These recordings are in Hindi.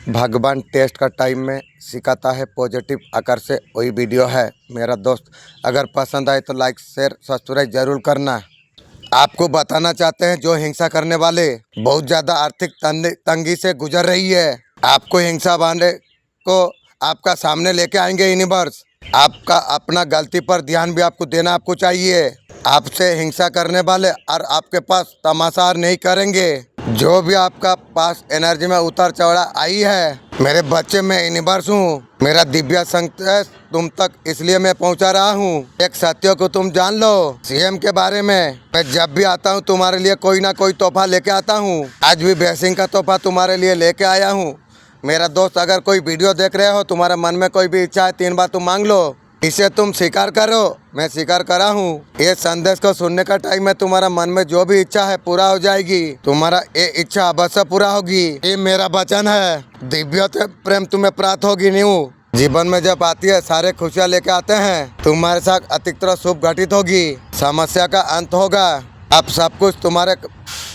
भगवान टेस्ट का टाइम में सिखाता है पॉजिटिव आकर से वही वीडियो है मेरा दोस्त। अगर पसंद आए तो लाइक शेयर सब्सक्राइब जरूर करना। आपको बताना चाहते हैं जो हिंसा करने वाले बहुत ज़्यादा आर्थिक तंगी से गुजर रही है, आपको हिंसा वाले को आपका सामने लेके आएंगे यूनिवर्स। आपका अपना गलती पर ध्यान भी आपको देना आपको चाहिए। आपसे हिंसा करने वाले और आपके पास तमाशा नहीं करेंगे। जो भी आपका पास एनर्जी में उतार चढ़ा आई है, मेरे बच्चे मैं यूनिवर्स हूँ। मेरा दिव्य संदेश तुम तक इसलिए मैं पहुँचा रहा हूँ। एक सत्य को तुम जान लो, सीएम के बारे में। मैं जब भी आता हूँ तुम्हारे लिए कोई ना कोई तोहफा लेके आता हूँ। आज भी ब्लेसिंग का तोहफा तुम्हारे लिए लेके आया हूँ। मेरा दोस्त, अगर कोई वीडियो देख रहे हो, तुम्हारे मन में कोई भी इच्छा है, 3 बार तुम मांग लो, इसे तुम स्वीकार करो। मैं स्वीकार करा हूँ। ये संदेश को सुनने का टाइम में तुम्हारा मन में जो भी इच्छा है पूरा हो जाएगी। तुम्हारा ये इच्छा अवश्य पूरा होगी, ये मेरा वचन है। दिव्य प्रेम तुम्हें प्राप्त होगी। न्यू जीवन में जब आती है सारे खुशियाँ लेके आते हैं। तुम्हारे साथ अधिकतर शुभ घटित होगी, समस्या का अंत होगा। अब सब कुछ तुम्हारे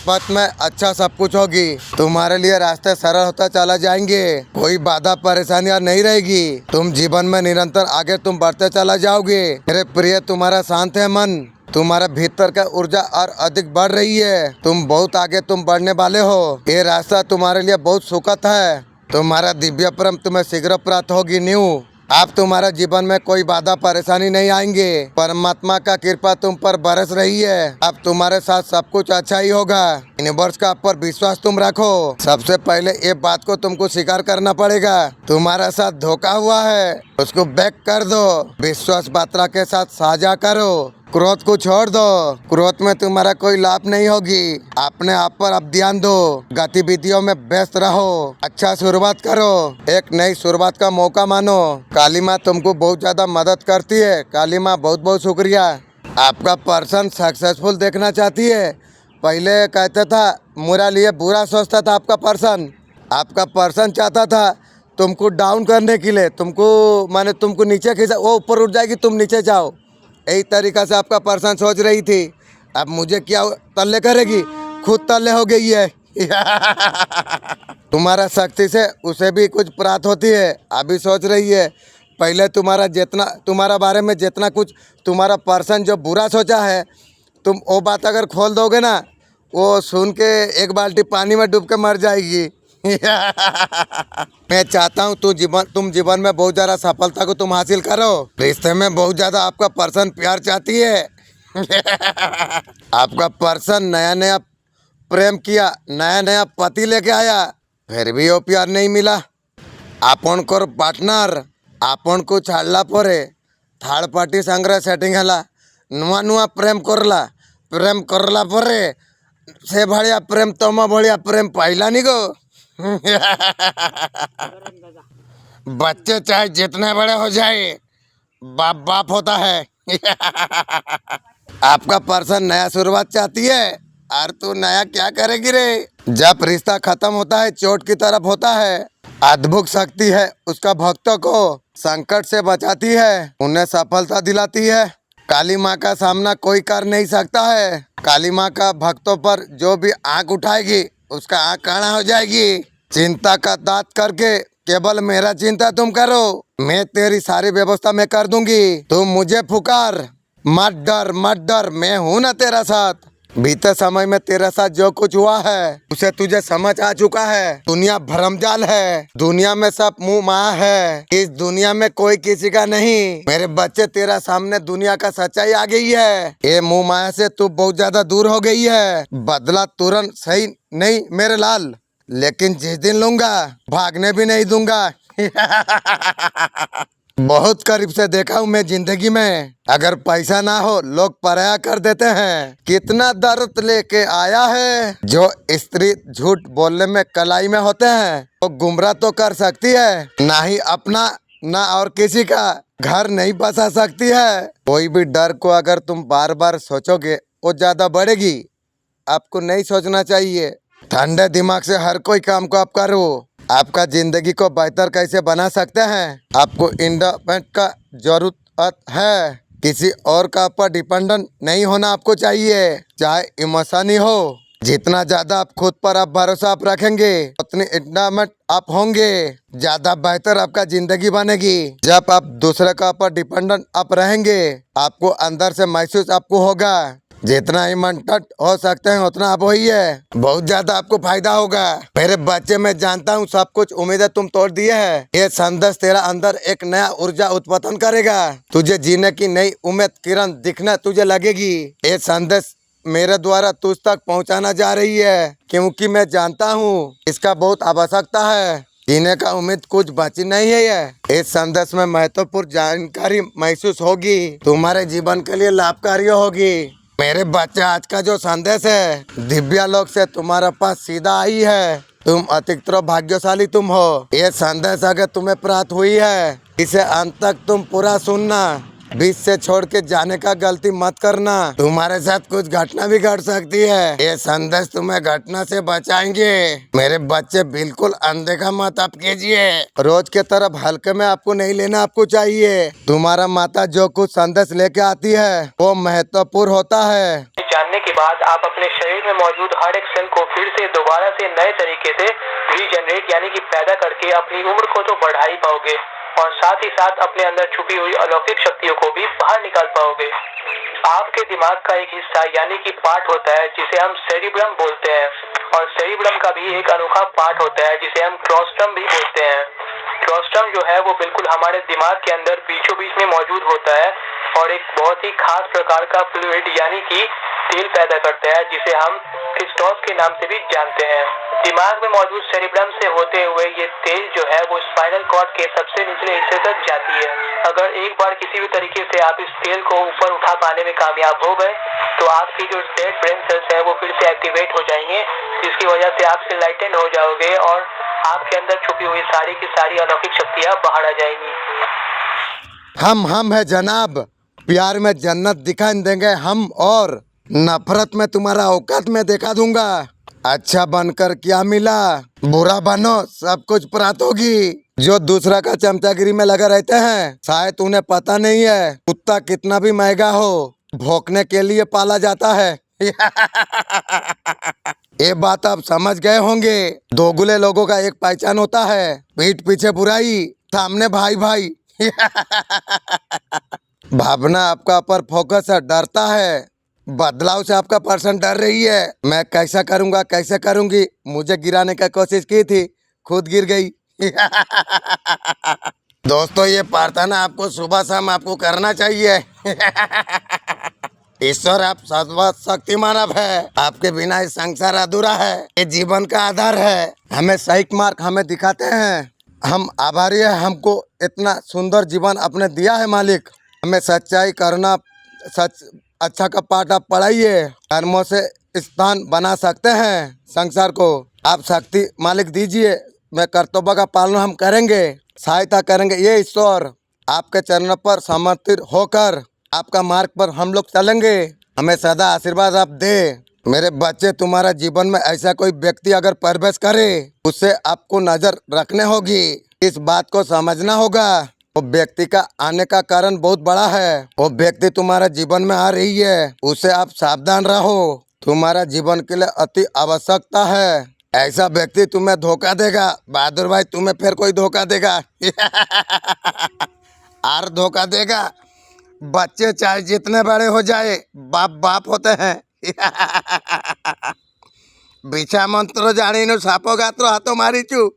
पथ में अच्छा सब कुछ होगी। तुम्हारे लिए रास्ते सरल होता चला जाएंगे। कोई बाधा परेशानियां नहीं रहेगी। तुम जीवन में निरंतर आगे तुम बढ़ते चला जाओगे। मेरे प्रिय, तुम्हारा शांत है मन, तुम्हारा भीतर का ऊर्जा और अधिक बढ़ रही है। तुम बहुत आगे तुम बढ़ने वाले हो। ये रास्ता तुम्हारे लिए बहुत सुखद है। तुम्हारा दिव्य प्रेम तुम्हें शीघ्र प्राप्त होगी। न्यू आप तुम्हारे जीवन में कोई बाधा परेशानी नहीं आएंगे। परमात्मा का कृपा तुम पर बरस रही है। अब तुम्हारे साथ सब कुछ अच्छा ही होगा। यूनिवर्स का आप पर विश्वास तुम रखो। सबसे पहले ये बात को तुमको स्वीकार करना पड़ेगा। तुम्हारे साथ धोखा हुआ है, उसको बैक कर दो। विश्वास पात्रा के साथ साझा करो। क्रोध को छोड़ दो। क्रोध में तुम्हारा कोई लाभ नहीं होगी। अपने आप पर अब ध्यान दो। गतिविधियों में व्यस्त रहो। अच्छा शुरुआत करो। एक नई शुरुआत का मौका मानो। काली माँ तुमको बहुत ज्यादा मदद करती है। काली माँ बहुत बहुत शुक्रिया। आपका पर्सन सक्सेसफुल देखना चाहती है। पहले कहता था मेरा लिए बुरा सोचता था आपका पर्सन चाहता था तुमको डाउन करने के लिए, तुमको नीचे खींचा, वो ऊपर उठ जाएगी, तुम नीचे जाओ। यही तरीका से आपका पर्सन सोच रही थी। अब मुझे क्या तल्ले करेगी, खुद तल्ले हो गई है। तुम्हारा शक्ति से उसे भी कुछ प्राप्त होती है। अभी सोच रही है पहले तुम्हारा बारे में जितना कुछ तुम्हारा पर्सन जो बुरा सोचा है, तुम वो बात अगर खोल दोगे ना, वो सुन के 1 बाल्टी पानी में डूब के मर जाएगी। मैं चाहता हूँ तुम जीवन में बहुत ज़्यादा सफलता को तुम हासिल करो। रिश्ते में बहुत ज़्यादा आपका पर्सन प्यार चाहती है। आपका पर्सन नया प्रेम किया, नया पति लेके आया, फिर भी वो प्यार नहीं मिला। आपन को पार्टनर आपन को छाड़ला परे थर्ड पार्टी संग्रह सेटिंग हला। नुआ प्रेम करला परे से भड़िया प्रेम तम भड़िया प्रेम पाइला नहीं गो। बच्चे चाहे जितने बड़े हो जाए, बाप होता है। आपका पर्सन नया शुरुआत चाहती है, और तू नया क्या करेगी रे। जब रिश्ता खत्म होता है चोट की तरफ होता है। अद्भुत शक्ति है उसका भक्तों को संकट से बचाती है, उन्हें सफलता दिलाती है। काली माँ का सामना कोई कर नहीं सकता है। काली माँ का भक्तों पर जो भी आंख उठाएगी उसका आंख काला हो जाएगी। चिंता का दांत करके केवल मेरा चिंता तुम करो, मैं तेरी सारी व्यवस्था मैं कर दूंगी। तुम मुझे पुकार, मत डर, मैं हूँ ना तेरा साथ। बीते समय में तेरे साथ जो कुछ हुआ है उसे तुझे समझ आ चुका है। दुनिया भ्रमजाल है, दुनिया में सब मुंह माया है। इस दुनिया में कोई किसी का नहीं। मेरे बच्चे, तेरा सामने दुनिया का सच्चाई आ गई है। ये मुंह माया से तू बहुत ज्यादा दूर हो गई है। बदला तुरंत सही नहीं मेरे लाल, लेकिन जिस दिन लूंगा भागने भी नहीं दूंगा। बहुत करीब से देखा हूँ मैं जिंदगी में। अगर पैसा ना हो लोग पराया कर देते हैं। कितना दर्द लेके आया है। जो स्त्री झूठ बोलने में कलाई में होते हैं वो गुमराह तो कर सकती है, ना ही अपना ना और किसी का घर नहीं बसा सकती है। कोई भी डर को अगर तुम बार बार सोचोगे वो ज्यादा बढ़ेगी। आपको नहीं सोचना चाहिए। ठंडे दिमाग से हर कोई काम को आप करो। आपका जिंदगी को बेहतर कैसे बना सकते हैं। आपको इंडिपेंडेंट का जरूरत है। किसी और का पर डिपेंडेंट नहीं होना आपको चाहिए। चाहे इमोशनी हो, जितना ज्यादा आप खुद पर आप भरोसा आप रखेंगे उतनी इंटरनेट आप होंगे, ज्यादा बेहतर आपका जिंदगी बनेगी। जब आप दूसरे का ऊपर डिपेंडेंट आप रहेंगे, आपको अंदर से महसूस आपको होगा जितना ही मन टट हो सकते हैं उतना आप वही है, बहुत ज्यादा आपको फायदा होगा। मेरे बच्चे, मैं जानता हूँ सब कुछ उम्मीदें तुम तोड़ दिए है। ये संदेश तेरा अंदर एक नया ऊर्जा उत्पन्न करेगा, तुझे जीने की नई उम्मीद किरण दिखना तुझे लगेगी। ये संदेश मेरे द्वारा तुझ तक पहुंचाना जा रही है, क्योंकि मैं जानता हूँ इसका बहुत आवश्यकता है। जीने का उम्मीद कुछ बची नहीं है। ये इस संदेश में महत्वपूर्ण जानकारी महसूस होगी, तुम्हारे जीवन के लिए लाभकारी होगी। मेरे बच्चे, आज का जो संदेश है दिव्या लोक से तुम्हारे पास सीधा आई है। तुम अतिरिक्त भाग्यशाली तुम हो। ये संदेश अगर तुम्हें प्राप्त हुई है, इसे अंत तक तुम पूरा सुनना, बीच से छोड़ के जाने का गलती मत करना। तुम्हारे साथ कुछ घटना भी घट सकती है। ये संदेश तुम्हें घटना से बचाएंगे। मेरे बच्चे, बिल्कुल अनदेखा मत आप कीजिए। रोज के तरफ हल्के में आपको नहीं लेना, आपको चाहिए। तुम्हारा माता जो कुछ संदेश लेके आती है वो महत्वपूर्ण होता है। जानने के बाद आप अपने शरीर में मौजूद हर एक सेल को फिर से दोबारा से नए तरीके से रीजनरेट यानी कि पैदा करके अपनी उम्र को तो बढ़ा ही पाओगे और साथ ही साथ अपने अंदर छुपी हुई अलौकिक शक्तियों को भी बाहर निकाल पाओगे। आपके दिमाग का एक हिस्सा यानी कि पार्ट होता है जिसे हम सेरिब्रम बोलते हैं, और सेरिब्रम का भी एक अनोखा पार्ट होता है जिसे हम क्लोस्ट्रम भी बोलते हैं। क्लोस्ट्रम जो है वो बिल्कुल हमारे दिमाग के अंदर बीचों बीच में मौजूद होता है और एक बहुत ही खास प्रकार का फ्लूइड यानी कि तेल पैदा करता है जिसे हम क्रिस्टोस के नाम से भी जानते हैं। दिमाग में मौजूद सेरिब्रम से होते हुए ये तेल जो है वो स्पाइनल कॉर्ड के सबसे निचले हिस्से तक जाती है। अगर एक बार किसी भी तरीके से आप इस तेल को ऊपर उठा पाने में कामयाब हो गए तो आपकी जो डेड ब्रेन सेल्स है वो फिर से एक्टिवेट हो जाएंगे, जिसकी वजह से आप एनलाइटेंड हो जाओगे और आपके अंदर छुपी हुई सारी की सारी अलौकिक शक्तियाँ बाहर आ जाएंगी। हम है जनाब, प्यार में जन्नत दिखाई देंगे हम, और नफरत में तुम्हारा औकात में देखा दूंगा। अच्छा बनकर क्या मिला, बुरा बनो सब कुछ प्राप्त होगी। जो दूसरा का चमचागिरी में लगा रहते हैं शायद उन्हें पता नहीं है कुत्ता कितना भी महंगा हो भौंकने के लिए पाला जाता है। ये बात आप समझ गए होंगे। दोगुले लोगों का एक पहचान होता है, पीठ पीछे बुराई, सामने भाई भाई। भावना आपका ऊपर फोकस है, डरता है, बदलाव से आपका पर्सन डर रही है। मैं कैसा करूंगा, कैसे करूंगी, मुझे गिराने का कोशिश की थी, खुद गिर गई। दोस्तों, ये प्रार्थना आपको सुबह शाम आपको करना चाहिए। ईश्वर, आप सर्वशक्तिमान है, आपके बिना ये संसार अधूरा है, ये जीवन का आधार है। हमें सही मार्ग हमें दिखाते हैं, हम आभारी है, हमको इतना सुंदर जीवन आपने दिया है मालिक। हमें सच्चाई करना, सच अच्छा का पाठ आप पढ़ाइए, कर्मों से स्थान बना सकते हैं संसार को। आप शक्ति मालिक दीजिए, मैं कर्तव्य का पालन हम करेंगे, सहायता करेंगे। ये ईश्वर आपके चरणों पर समर्पित होकर आपका मार्ग पर हम लोग चलेंगे, हमें सदा आशीर्वाद आप दे। मेरे बच्चे, तुम्हारा जीवन में ऐसा कोई व्यक्ति अगर प्रवेश करे उससे आपको नजर रखने होगी, इस बात को समझना होगा। वो व्यक्ति का आने का कारण बहुत बड़ा है, वो व्यक्ति तुम्हारा जीवन में आ रही है, उससे आप सावधान रहो, तुम्हारा जीवन के लिए अति आवश्यकता है। ऐसा व्यक्ति तुम्हें धोखा देगा बहादुर भाई, तुम्हें फिर कोई धोखा देगा। और धोखा देगा। बच्चे चाहे जितने बड़े हो जाए, बाप बाप होते हैं। बिछा मंत्र जानी नु सापो गात्रो हाथों मारी चू।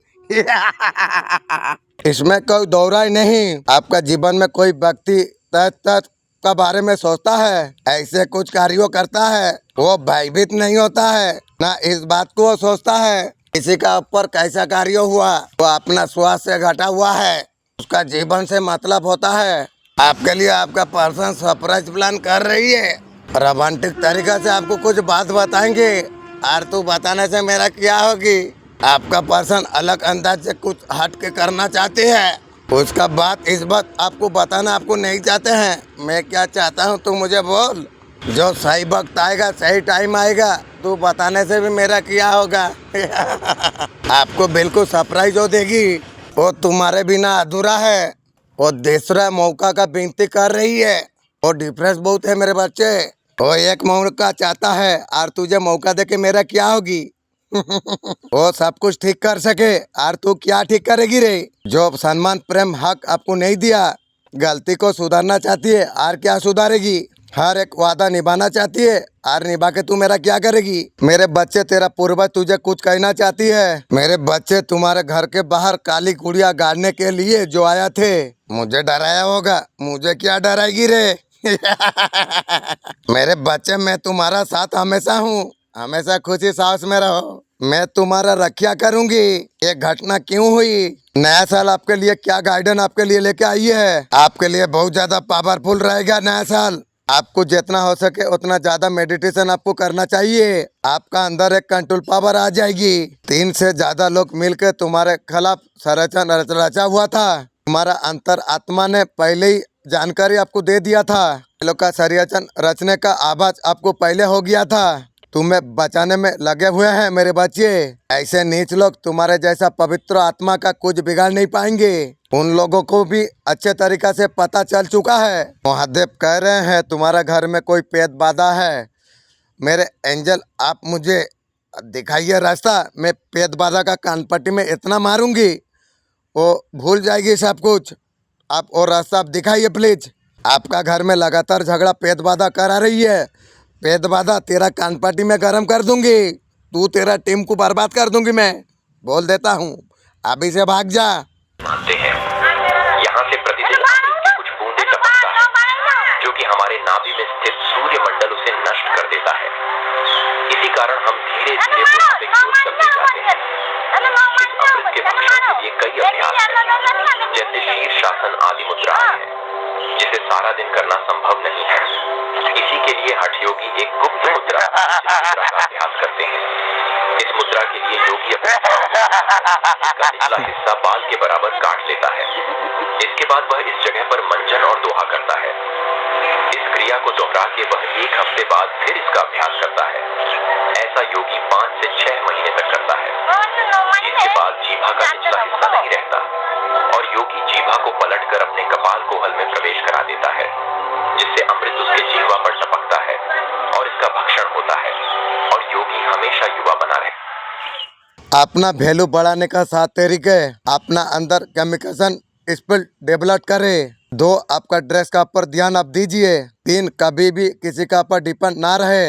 इसमें कोई दौरा ही नहीं। आपका जीवन में कोई व्यक्ति तत का बारे में सोचता है, ऐसे कुछ कार्यों करता है, वो भयभीत नहीं होता है, ना इस बात को वो सोचता है किसी का ऊपर कैसा कार्य हुआ, वो अपना स्वास्थ्य से घटा हुआ है, उसका जीवन से मतलब होता है। आपके लिए आपका पर्सन सरप्राइज प्लान कर रही है, रोमांटिक तरीका से आपको कुछ बात बताएंगे, और तू बताने से मेरा क्या होगी। आपका पर्सन अलग अंदाज से कुछ हट के करना चाहते हैं, उसका बात इस बात आपको बताना आपको नहीं चाहते हैं। मैं क्या चाहता हूँ तू मुझे बोल, जो सही वक्त आएगा, सही टाइम आएगा, तू बताने से भी मेरा क्या होगा। आपको बिल्कुल सरप्राइज हो देगी, वो तुम्हारे बिना अधूरा है, वो दूसरा मौका का विनती कर रही है, वो डिफरेंस बहुत है मेरे बच्चे। वो एक मौका चाहता है और तुझे मौका दे के मेरा क्या होगी? वो सब कुछ ठीक कर सके और तू क्या ठीक करेगी रे? जो सम्मान प्रेम हक आपको नहीं दिया, गलती को सुधारना चाहती है और क्या सुधारेगी? हर एक वादा निभाना चाहती है और निभा के तू मेरा क्या करेगी? मेरे बच्चे तेरा पूर्वज तुझे कुछ कहना चाहती है। मेरे बच्चे तुम्हारे घर के बाहर काली गुड़िया गाड़ने के लिए जो आया थे, मुझे डराया होगा, मुझे क्या डराएगी रे? मेरे बच्चे, मैं तुम्हारा साथ हमेशा हूँ, हमेशा खुशी साहस में रहो, मैं तुम्हारा रक्षा करूंगी। ये घटना क्यों हुई? नया साल आपके लिए क्या गाइडेंस आपके लिए लेके आई है? आपके लिए बहुत ज्यादा पावरफुल रहेगा नया साल। आपको जितना हो सके उतना ज्यादा मेडिटेशन आपको करना चाहिए। आपका अंदर एक कंट्रोल पावर आ जाएगी। 3 से ज्यादा लोग मिलकर तुम्हारे खिलाफ षड्यंत्र रचा हुआ था। तुम्हारा अंतर आत्मा ने पहले ही जानकारी आपको दे दिया था। ये लोग का षड्यंत्र रचने का आवाज आपको पहले हो गया था। तुम्हें बचाने में लगे हुए हैं मेरे बच्चे। ऐसे नीच लोग तुम्हारे जैसा पवित्र आत्मा का कुछ बिगाड़ नहीं पाएंगे। उन लोगों को भी अच्छे तरीका से पता चल चुका है। महादेव कह रहे हैं तुम्हारा घर में कोई पेट बाधा है। मेरे एंजल, आप मुझे दिखाइए रास्ता। मैं पेट बाधा का कानपट्टी में इतना मारूंगी वो भूल जाएगी सब कुछ। आप और रास्ता आप दिखाइए प्लीज। आपका घर में लगातार झगड़ा पेट बाधा करा रही है। पेट बाधा तेरा कानपाटी में गर्म कर दूंगी। तू तेरा टीम को बर्बाद कर दूंगी मैं, बोल देता हूँ। अभी से भाग जा। मानते हैं यहाँ से प्रतिदिन अमृत की कुछ बूंदें टपकता है जो कि हमारे नाभि में स्थित सूर्य मंडल उसे नष्ट कर देता है। इसी कारण हम धीरे धीरे बुढ़ापे की ओर चलते जाते हैं। इस अमृत के भक्षण के लिए कई अभ्यास हैं, जैसे शीर्षासन आदि मुद्राएं हैं, जिसे सारा दिन करना संभव नहीं है। इसी के लिए हठ योगी एक गुप्त मुद्रा का अभ्यास करते हैं। इस मुद्रा के लिए योगी इसका निचला हिस्सा बाल के बराबर काट लेता है। इसके बाद वह इस जगह पर मंजन और दोहा करता है। इस क्रिया को दोहरा के वह 1 हफ्ते बाद फिर इसका अभ्यास करता है। ऐसा योगी 5 से 6 महीने तक करता है। इसके बाद जीभा का निचला हिस्सा नहीं रहता और योगी जीभा को पलटकर अपने कपाल कोहल में प्रवेश करा देता है, जिससे अमृत उसके जीवा पर टपकता है और इसका भक्षण होता है और योगी हमेशा युवा बना रहे। अपना वैल्यू बढ़ाने का 7 तरीके। अपना अंदर कम्युनिकेशन स्किल डेवलप करे। 2, आपका ड्रेस का ऊपर ध्यान आप दीजिए। 3, कभी भी किसी का ऊपर डिपेंड ना रहे।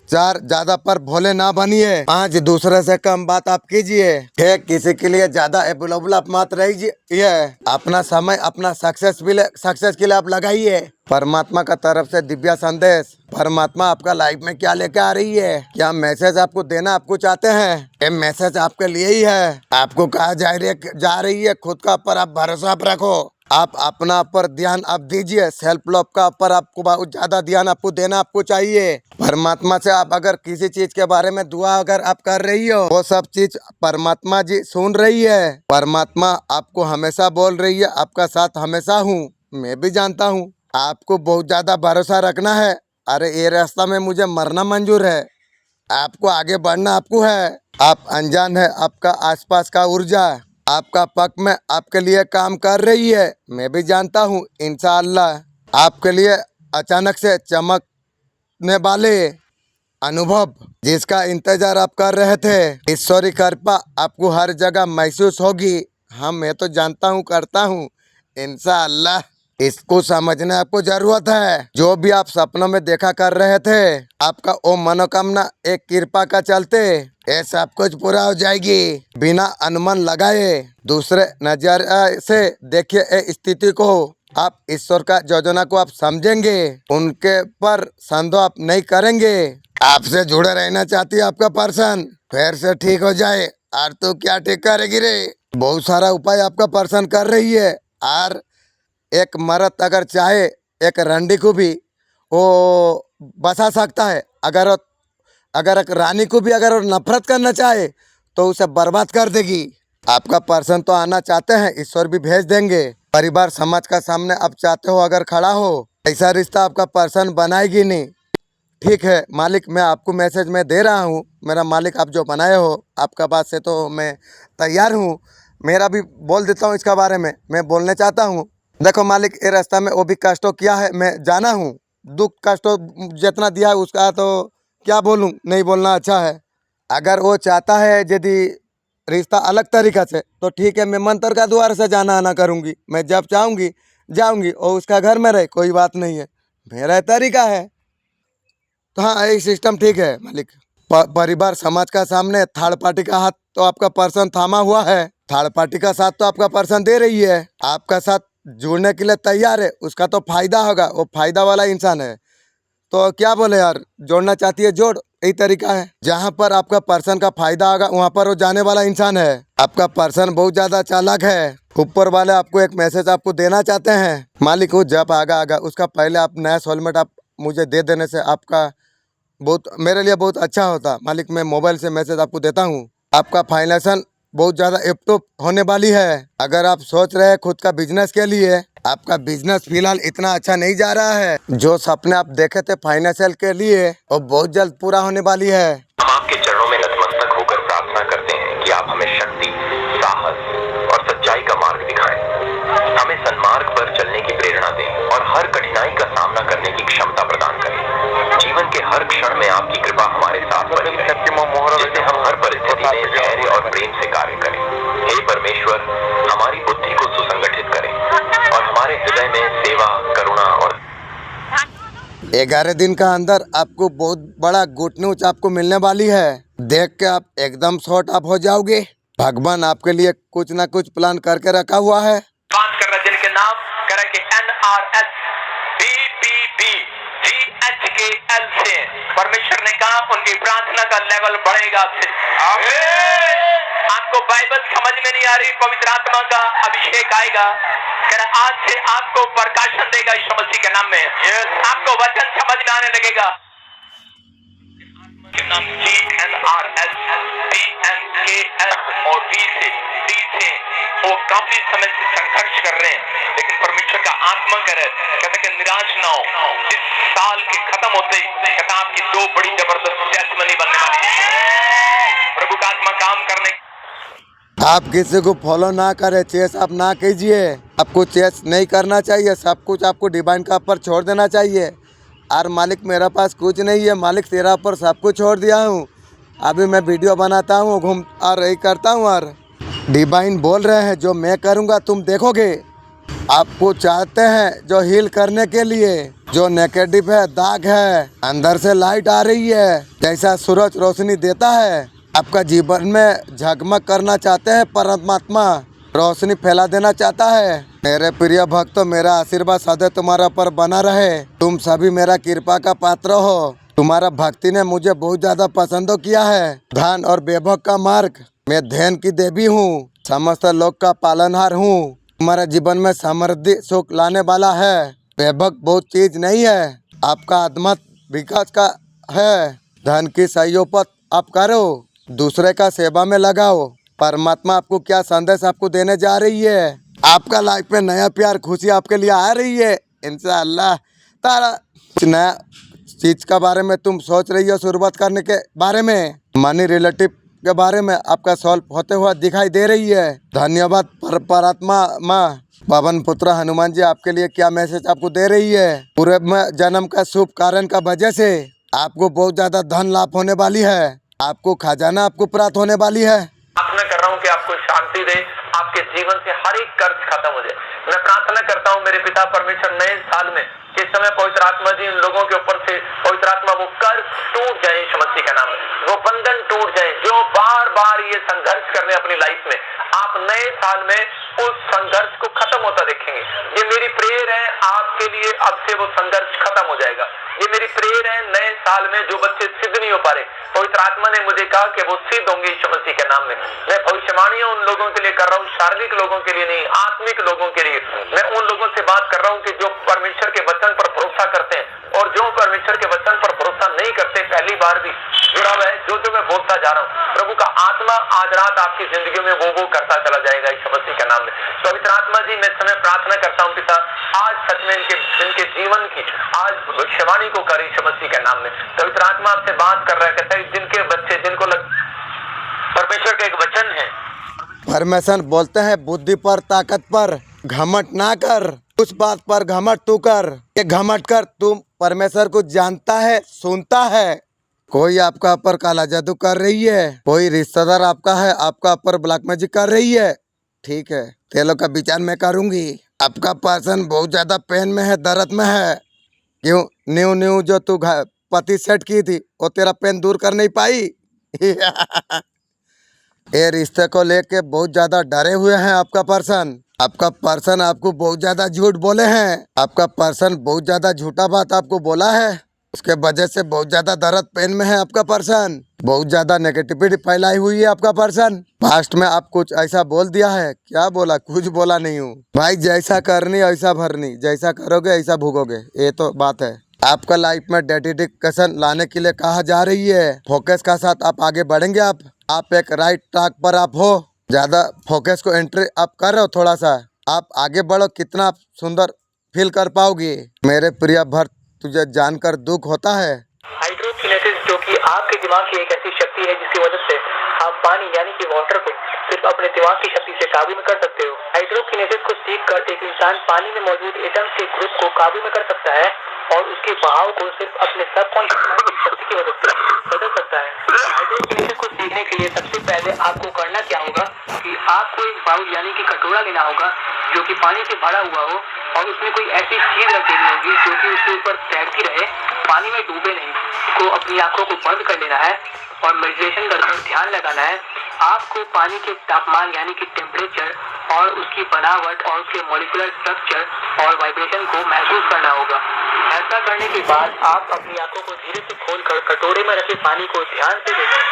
4, ज्यादा पर भोले ना बनिए। 5, दूसरे से कम बात आप कीजिए। 6, किसी के लिए ज्यादा अवेलेबल आप मत रहिए। अपना समय अपना सक्सेस के लिए आप लगाइए। परमात्मा का तरफ से दिव्य संदेश। परमात्मा आपका लाइफ में क्या लेकर आ रही है, क्या मैसेज आपको देना आपको चाहते हैं, ये मैसेज आपके लिए ही है। आपको कहा जा रही है खुद का ऊपर आप भरोसा आप रखो। आप अपना ऊपर ध्यान आप दीजिए। सेल्फ लव का ऊपर आपको बहुत ज्यादा ध्यान आपको देना आपको चाहिए। परमात्मा से आप अगर किसी चीज के बारे में दुआ अगर आप कर रही हो, वो सब चीज परमात्मा जी सुन रही है। परमात्मा आपको हमेशा बोल रही है आपका साथ हमेशा हूँ। मैं भी जानता हूँ आपको बहुत ज्यादा भरोसा रखना है। अरे ये रास्ता में मुझे मरना मंजूर है, आपको आगे बढ़ना आपको है। आप अनजान है आपका आसपास का ऊर्जा आपका पक्ष में आपके लिए काम कर रही है। मैं भी जानता हूँ इंशाअल्लाह आपके लिए अचानक से चमकने वाले अनुभव जिसका इंतजार आप कर रहे थे, ईश्वरी कृपा आपको हर जगह महसूस होगी। हाँ, मैं तो जानता हूँ करता हूँ इंशाअल्लाह। इसको समझने आपको जरूरत है। जो भी आप सपनों में देखा कर रहे थे, आपका वो मनोकामना एक कृपा का चलते ये सब कुछ पूरा हो जाएगी। बिना अनुमान लगाए दूसरे नजरिए से देखिए ये स्थिति को। आप ईश्वर का योजना को आप समझेंगे, उनके पर संदेह आप नहीं करेंगे। आपसे जुड़े रहना चाहती है आपका पर्सन फिर से ठीक हो जाए। और तू क्या ठीक करेगी रे? बहुत सारा उपाय आपका पर्सन कर रही है। और एक मर्द अगर चाहे एक रंडी को भी वो बसा सकता है। अगर एक रानी को भी अगर वो नफरत करना चाहे तो उसे बर्बाद कर देगी। आपका पर्सन तो आना चाहते हैं, ईश्वर भी भेज देंगे। परिवार समाज का सामने आप चाहते हो अगर खड़ा हो, ऐसा रिश्ता आपका पर्सन बनाएगी नहीं। ठीक है मालिक, मैं आपको मैसेज में दे रहा हूँ। मेरा मालिक आप जो बनाए हो आपका बात से तो मैं तैयार हूँ। मेरा भी बोल देता हूँ इसका बारे में, मैं बोलना चाहता हूँ। देखो मालिक, ये रास्ता में वो भी कष्टों किया है मैं जाना हूँ। दुख कष्ट जितना दिया है उसका तो क्या बोलूं, नहीं बोलना अच्छा है। अगर वो चाहता है यदि रिश्ता अलग तरीक़ा से तो ठीक है, मैं मंत्र का द्वार से जाना आना करूँगी, मैं जब चाहूँगी जाऊँगी और उसका घर में रहे, कोई बात नहीं है, मेरा तरीका है। तो हाँ, ये सिस्टम ठीक है मालिक। परिवार समाज का सामने थर्ड पार्टी का हाथ तो आपका पर्सन थामा हुआ है, थर्ड पार्टी का साथ तो आपका पर्सन दे रही है, आपका साथ जुड़ने के लिए तैयार है, उसका तो फायदा होगा, वो फायदा वाला इंसान है। तो क्या बोले यार, जोड़ना चाहती है जोड़, यही तरीका है। जहाँ पर आपका पर्सन का फायदा होगा वहाँ पर वो जाने वाला इंसान है। आपका पर्सन बहुत ज्यादा चालाक है, ऊपर वाले आपको एक मैसेज आपको देना चाहते हैं। मालिक वो जब आगा उसका पहले आप नया सोलमेट आप मुझे दे देने से आपका बहुत मेरे लिए बहुत अच्छा होता। मालिक मैं मोबाइल से मैसेज आपको देता हूँ, आपका फाइनेंशियल बहुत ज़्यादा एप्टॉप होने वाली है। अगर आप सोच रहे हैं खुद का बिजनेस के लिए, आपका बिजनेस फिलहाल इतना अच्छा नहीं जा रहा है। जो सपने आप देखे थे फाइनेंशियल के लिए वो बहुत जल्द पूरा होने वाली है। हम आपके चरणों में नतमस्तक होकर प्रार्थना करते हैं कि आप हमें शक्ति, साहस और सच्चाई का मार्ग दिखाएं, हमें सन्मार्ग पर चलने की प्रेरणा दें और हर कठिनाई का सामना करने की क्षमता प्रदान करें। जीवन के हर क्षण में आपकी कृपा हमारे साथ बनी रहे, जिससे हम हर परिस्थिति में धैर्य और प्रेम से कार्य करें। हे परमेश्वर, हमारी बुद्धि को सुसंगठित करें और हमारे हृदय में सेवा, करुणा और 11 दिन का अंदर आपको बहुत बड़ा गुड न्यूज आपको मिलने वाली है। देख के आप एकदम शॉर्ट अप हो जाओगे। भगवान आपके लिए कुछ ना कुछ प्लान करके रखा हुआ है। बात कर रहे जिनके नाम करे कि NRS BBB GHKL से परमेश्वर ने कहा उनकी प्रार्थना का लेवल बढ़ेगा। आपको बाइबल समझ में नहीं आ रही, पवित्र आत्मा का अभिषेक आएगा, आज से आपको प्रकाशन देगा यीशु मसीह के नाम में। आपको वचन समझ में आने लगेगा। नाम GNRS BNKS और D से वो काफी समय से संघर्ष कर रहे हैं, लेकिन परमेश्वर का आत्मा करे कहता कि निराश ना हो। इस साल के खत्म होते ही कहता आपकी 2 बड़ी जबरदस्त टेस्टमनी बनने वाली है। प्रभु का आत्मा काम करने। आप किसी को फॉलो ना करें, चेस आप ना कीजिए, आपको चेस नहीं करना चाहिए, सब कुछ आपको डिवाइन का ऊपर छोड़ देना चाहिए। और मालिक मेरे पास कुछ नहीं है, मालिक तेरा ऊपर सब कुछ छोड़ दिया हूँ। अभी मैं वीडियो बनाता हूँ, घूम और यही करता हूँ, और डिवाइन बोल रहे हैं जो मैं करूँगा तुम देखोगे। आपको चाहते हैं जो हील करने के लिए, जो नेगेटिव है, दाग है, अंदर से लाइट आ रही है, जैसा सूरज रोशनी देता है, आपका जीवन में झगमग करना चाहते हैं, परमात्मा रोशनी फैला देना चाहता है। मेरे प्रिय भक्तों, मेरा आशीर्वाद सदैव तुम्हारा पर बना रहे। तुम सभी मेरा कृपा का पात्र हो। तुम्हारा भक्ति ने मुझे बहुत ज्यादा पसंद किया है। धन और वैभव का मार्ग, मैं ध्यान की देवी हूँ, समस्त लोक का पालनहार हूँ। तुम्हारे जीवन में समृद्धि सुख लाने वाला है। वैभव बहुत चीज नहीं है, आपका आत्मा विकास का है। धन की सही उपयोग आप करो, दूसरे का सेवा में लगाओ। परमात्मा आपको क्या संदेश आपको देने जा रही है। आपका लाइफ में नया प्यार खुशी आपके लिए आ रही है इंशाअल्लाह ताला। नया चीज के बारे में तुम सोच रही हो, शुरुआत करने के बारे में, मनी रिलेटिव के बारे में आपका सॉल्व होते हुआ दिखाई दे रही है। धन्यवाद परमात्मा माँ। पवन पुत्र हनुमान जी आपके लिए क्या मैसेज आपको दे रही है। पूरे में जन्म का शुभ कारण का वजह से आपको बहुत ज्यादा धन लाभ होने वाली है, आपको खजाना आपको प्राप्त होने वाली है। प्रार्थना कर रहा हूँ कि आपको शांति दे, आपके जीवन से हर एक कर्ज खत्म हो जाए। मैं प्रार्थना करता हूँ मेरे पिता परमेश्वर नए साल में किस समय पवित्र आत्मा जी इन लोगों के ऊपर से पवित्र आत्मा वो कर्ज टूट जाए यीशु मसीह का नाम में, वो बंधन टूट जाए जो बार बार ये संघर्ष कर रहे हैं अपनी लाइफ में। आप नए साल में उस संघर्ष को खत्म होता देखेंगे। ये मेरी प्रेयर है आपके लिए, अब से वो संघर्ष खत्म हो जाएगा। ये मेरी प्रेयर है नए साल में जो बच्चे सिद्ध नहीं हो पा रहे, पवित्र आत्मा ने मुझे कहा कि वो सिद्ध होंगे यीशु मसीह के नाम में। मैं भविष्यवाणियां उन लोगों के लिए कर रहा हूँ, शारीरिक लोगों के लिए नहीं, आत्मिक लोगों के लिए। मैं उन लोगों से बात कर रहा हूँ कि जो परमेश्वर के वचन पर भरोसा करते हैं और जो परमेश्वर के वचन पर भरोसा नहीं करते, पहली बार भी जुड़ा हुआ है। जो मैं बोलता जा रहा हूँ, प्रभु का आत्मा आज रात आपकी जिंदगी में वो करता चला जाएगा यीशु मसीह के नाम में। पवित्र आत्मा जी मैं समय प्रार्थना करता हूँ पिता, आज सच में इनके जीवन की आज भविष्यवाणी को कर यीशु मसीह के नाम में। पवित्र आत्मा आपसे बात कर रहा है, कहता है जिनके बच्चे जिनको परमेश्वर का एक वचन है, परमेश्वर बोलते हैं बुद्धि पर ताकत पर घमंड ना कर, उस बात पर घमंड तू कर, ये घमंड कर तुम परमेश्वर को जानता है, सुनता है। कोई आपका ऊपर काला जादू कर रही है, कोई रिश्तेदार आपका है आपका ऊपर ब्लैक मैजिक कर रही है। ठीक है, तेलों का विचार मैं करूंगी। आपका पर्सन बहुत ज्यादा पेन में है, दर्द में है। क्यों? न्यू न्यू जो तू पति सेट की थी वो तेरा पेन दूर कर नहीं पाई। ये रिश्ते को लेके बहुत ज्यादा डरे हुए हैं आपका पर्सन। आपका पर्सन आपको बहुत ज्यादा झूठ बोले हैं। आपका पर्सन बहुत ज्यादा झूठा बात आपको बोला है, उसके वजह से बहुत ज्यादा दर्द पेन में है आपका पर्सन। बहुत ज्यादा नेगेटिविटी फैलाई हुई है आपका पर्सन। पास्ट में आप कुछ ऐसा बोल दिया है। क्या बोला? कुछ बोला नहीं हूँ भाई। जैसा करनी ऐसा भरनी, जैसा करोगे ऐसा भोगोगे, ये तो बात है। आपका लाइफ में डेडिकेशन लाने के लिए कहा जा रही है। फोकस का साथ आप आगे बढ़ेंगे। आप एक राइट ट्रैक पर आप हो। ज्यादा फोकस को एंट्री आप कर रहे हो, थोड़ा सा आप आगे बढ़ो, कितना आप सुंदर फील कर पाओगे। मेरे प्रिय भक्त, तुझे जानकर दुख होता है। हाइड्रोकिनेसिस, जो कि आपके दिमाग की एक ऐसी शक्ति है जिसकी वजह से आप पानी यानी कि वाटर को सिर्फ अपने दिमाग की शक्ति से काबू में कर सकते हो। हाइड्रोकिनेसिस को सीखकर एक इंसान पानी में मौजूद एटम्स के ग्रुप को काबू में कर सकता है और उसके बहाव को सिर्फ अपने सबकॉन्शियस की शक्ति की मदद से बदल सकता है। हाइड्रोकिनेसिस को सीखने के लिए सबसे पहले आपको करना क्या होगा कि आपको एक बाउल यानी कि कटोरा लेना होगा जो कि पानी से भरा हुआ हो और उसमें कोई ऐसी चीज रख देनी होगी जो कि उसके ऊपर तैरती रहे, पानी में डूबे नहीं। को अपनी आंखों को बंद कर लेना है और मेडिटेशन करके ध्यान लगाना है। आपको पानी के तापमान यानी कि टेम्परेचर और उसकी बनावट और उसके मॉलिक्यूलर स्ट्रक्चर और वाइब्रेशन को महसूस करना होगा। ऐसा करने के बाद आप अपनी आंखों को धीरे से खोलकर कटोरे में रखे पानी को ध्यान से देखें।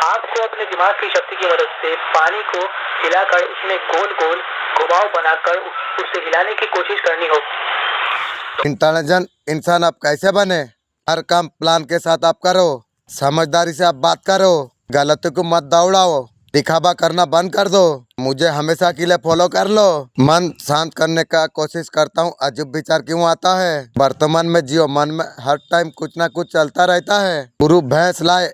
आपको अपने दिमाग की शक्ति की मदद से पानी को हिलाकर उसमें गोल गोल घुमाव बनाकर उसे हिलाने की कोशिश करनी होगी। इंटेलिजेंट इंसान आप कैसे बने? हर काम प्लान के साथ आप करो, समझदारी से आप बात करो, गलती को मत दौड़ाओ, दिखावा करना बंद कर दो। मुझे हमेशा के लिए फॉलो कर लो। मन शांत करने का कोशिश करता हूँ। अजीब विचार क्यों आता है? वर्तमान में जियो, मन में हर टाइम कुछ ना कुछ चलता रहता है। गुरु भैंस लाए,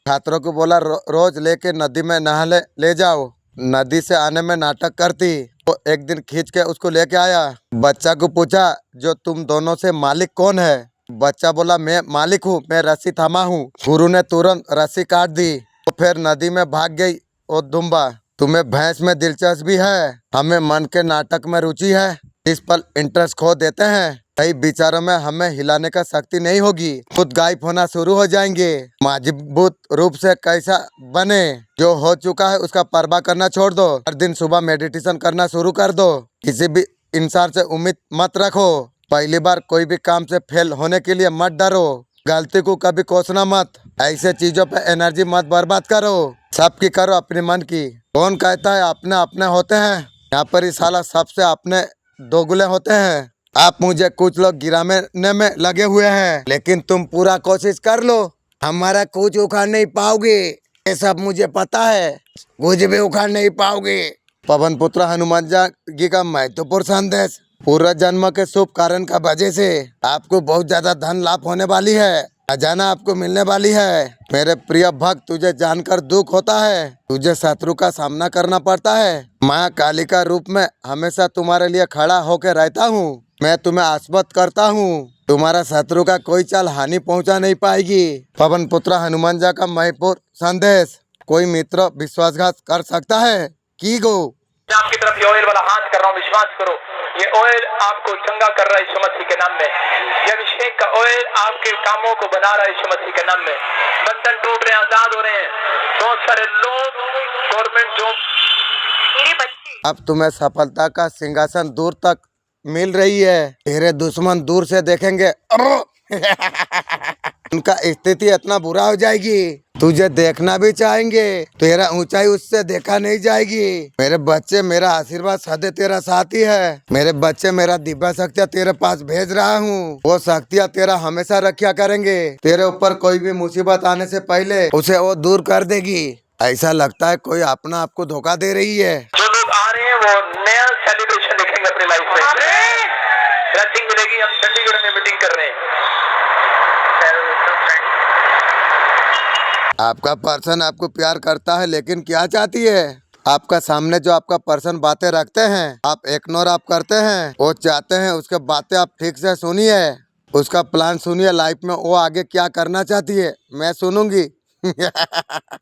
छात्रों को बोला रोज लेके नदी में नहाने ले जाओ। नदी से आने में नाटक करती, तो एक दिन खींच के उसको लेके आया। बच्चा को पूछा, जो तुम दोनों से मालिक कौन है? बच्चा बोला, मैं मालिक हूँ, मैं रस्सी थामा हूँ। गुरु ने तुरंत रस्सी काट दी, तो फिर नदी में भाग गई। ओ दुम्बा, तुम्हें भैंस में दिलचस्पी है, हमें मन के नाटक में रुचि है। इस पर इंटरेस्ट खो देते हैं, कई विचारों में हमें हिलाने का शक्ति नहीं होगी, खुद गायब होना शुरू हो जाएंगे। मजबूत रूप से कैसा बने? जो हो चुका है उसका परवाह करना छोड़ दो। हर दिन सुबह मेडिटेशन करना शुरू कर दो। किसी भी इंसान से उम्मीद मत रखो। पहली बार कोई भी काम से फेल होने के लिए मत डरो। गलती को कभी कोसना मत। ऐसे चीजों पे एनर्जी मत बर्बाद करो। सबकी करो अपने मन की। कौन कहता है अपने अपने होते हैं? यहाँ पर इस साला सबसे अपने दोगुले होते हैं। आप मुझे कुछ लोग गिराने में लगे हुए हैं, लेकिन तुम पूरा कोशिश कर लो, हमारा कुछ उखाड़ नहीं पाओगे। ये सब मुझे पता है, कुछ भी उखाड़ नहीं पाओगे। पवन पुत्र हनुमान जी का महत्वपूर्ण संदेश। पूर्व जन्म के शुभ कारण का वजह से आपको बहुत ज्यादा धन लाभ होने वाली है, खजाना आपको मिलने वाली है। मेरे प्रिय भक्त, तुझे जानकर दुख होता है, तुझे शत्रु का सामना करना पड़ता है। माँ काली का रूप में हमेशा तुम्हारे लिए खड़ा होकर रहता हूँ। मैं तुम्हें आश्वस्त करता हूँ, तुम्हारा शत्रु का कोई चाल हानि पहुँचा नहीं पाएगी। पवन पुत्र हनुमान जी का महत्वपूर्ण संदेश। कोई मित्र विश्वासघात कर सकता है? की गो आपकी तरफ ये ऑयल वाला हाथ कर रहा हूँ, विश्वास करो, ये ऑयल आपको चंगा कर रहा है यीशु मसीह के नाम में। ये अभिषेक का ऑयल आपके कामों को बना रहा है यीशु मसीह के नाम में। बंधन टूट रहे हैं, आजाद हो रहे हैं। बहुत सारे लोग गवर्नमेंट जॉब, अब तुम्हें सफलता का सिंहासन दूर तक मिल रही है। तेरे दुश्मन दूर से देखेंगे, उनका स्थिति इतना बुरा हो जाएगी, तुझे देखना भी चाहेंगे, तेरा ऊंचाई उससे देखा नहीं जाएगी। मेरे बच्चे, मेरा आशीर्वाद सदैव तेरा साथी है। मेरे बच्चे, मेरा दिव्य शक्तियाँ तेरे पास भेज रहा हूँ। वो शक्तियाँ तेरा हमेशा रक्षा करेंगे। तेरे ऊपर कोई भी मुसीबत आने से पहले उसे वो दूर कर देगी। ऐसा लगता है कोई अपना आपको धोखा दे रही है। जो लोग आ रहे हैं वो नया सेलिब्रेशन देखेंगे अपनी लाइफ में। ब्लेसिंग मिलेगी। हम चंडीगढ़ में मीटिंग कर रहे हैं। आपका पर्सन आपको प्यार करता है, लेकिन क्या चाहती है? आपका सामने जो आपका पर्सन बातें रखते हैं, आप इग्नोर आप करते हैं। वो चाहते हैं उसके बातें आप ठीक से सुनिए, उसका प्लान सुनिए लाइफ में, वो आगे क्या करना चाहती है मैं सुनूंगी।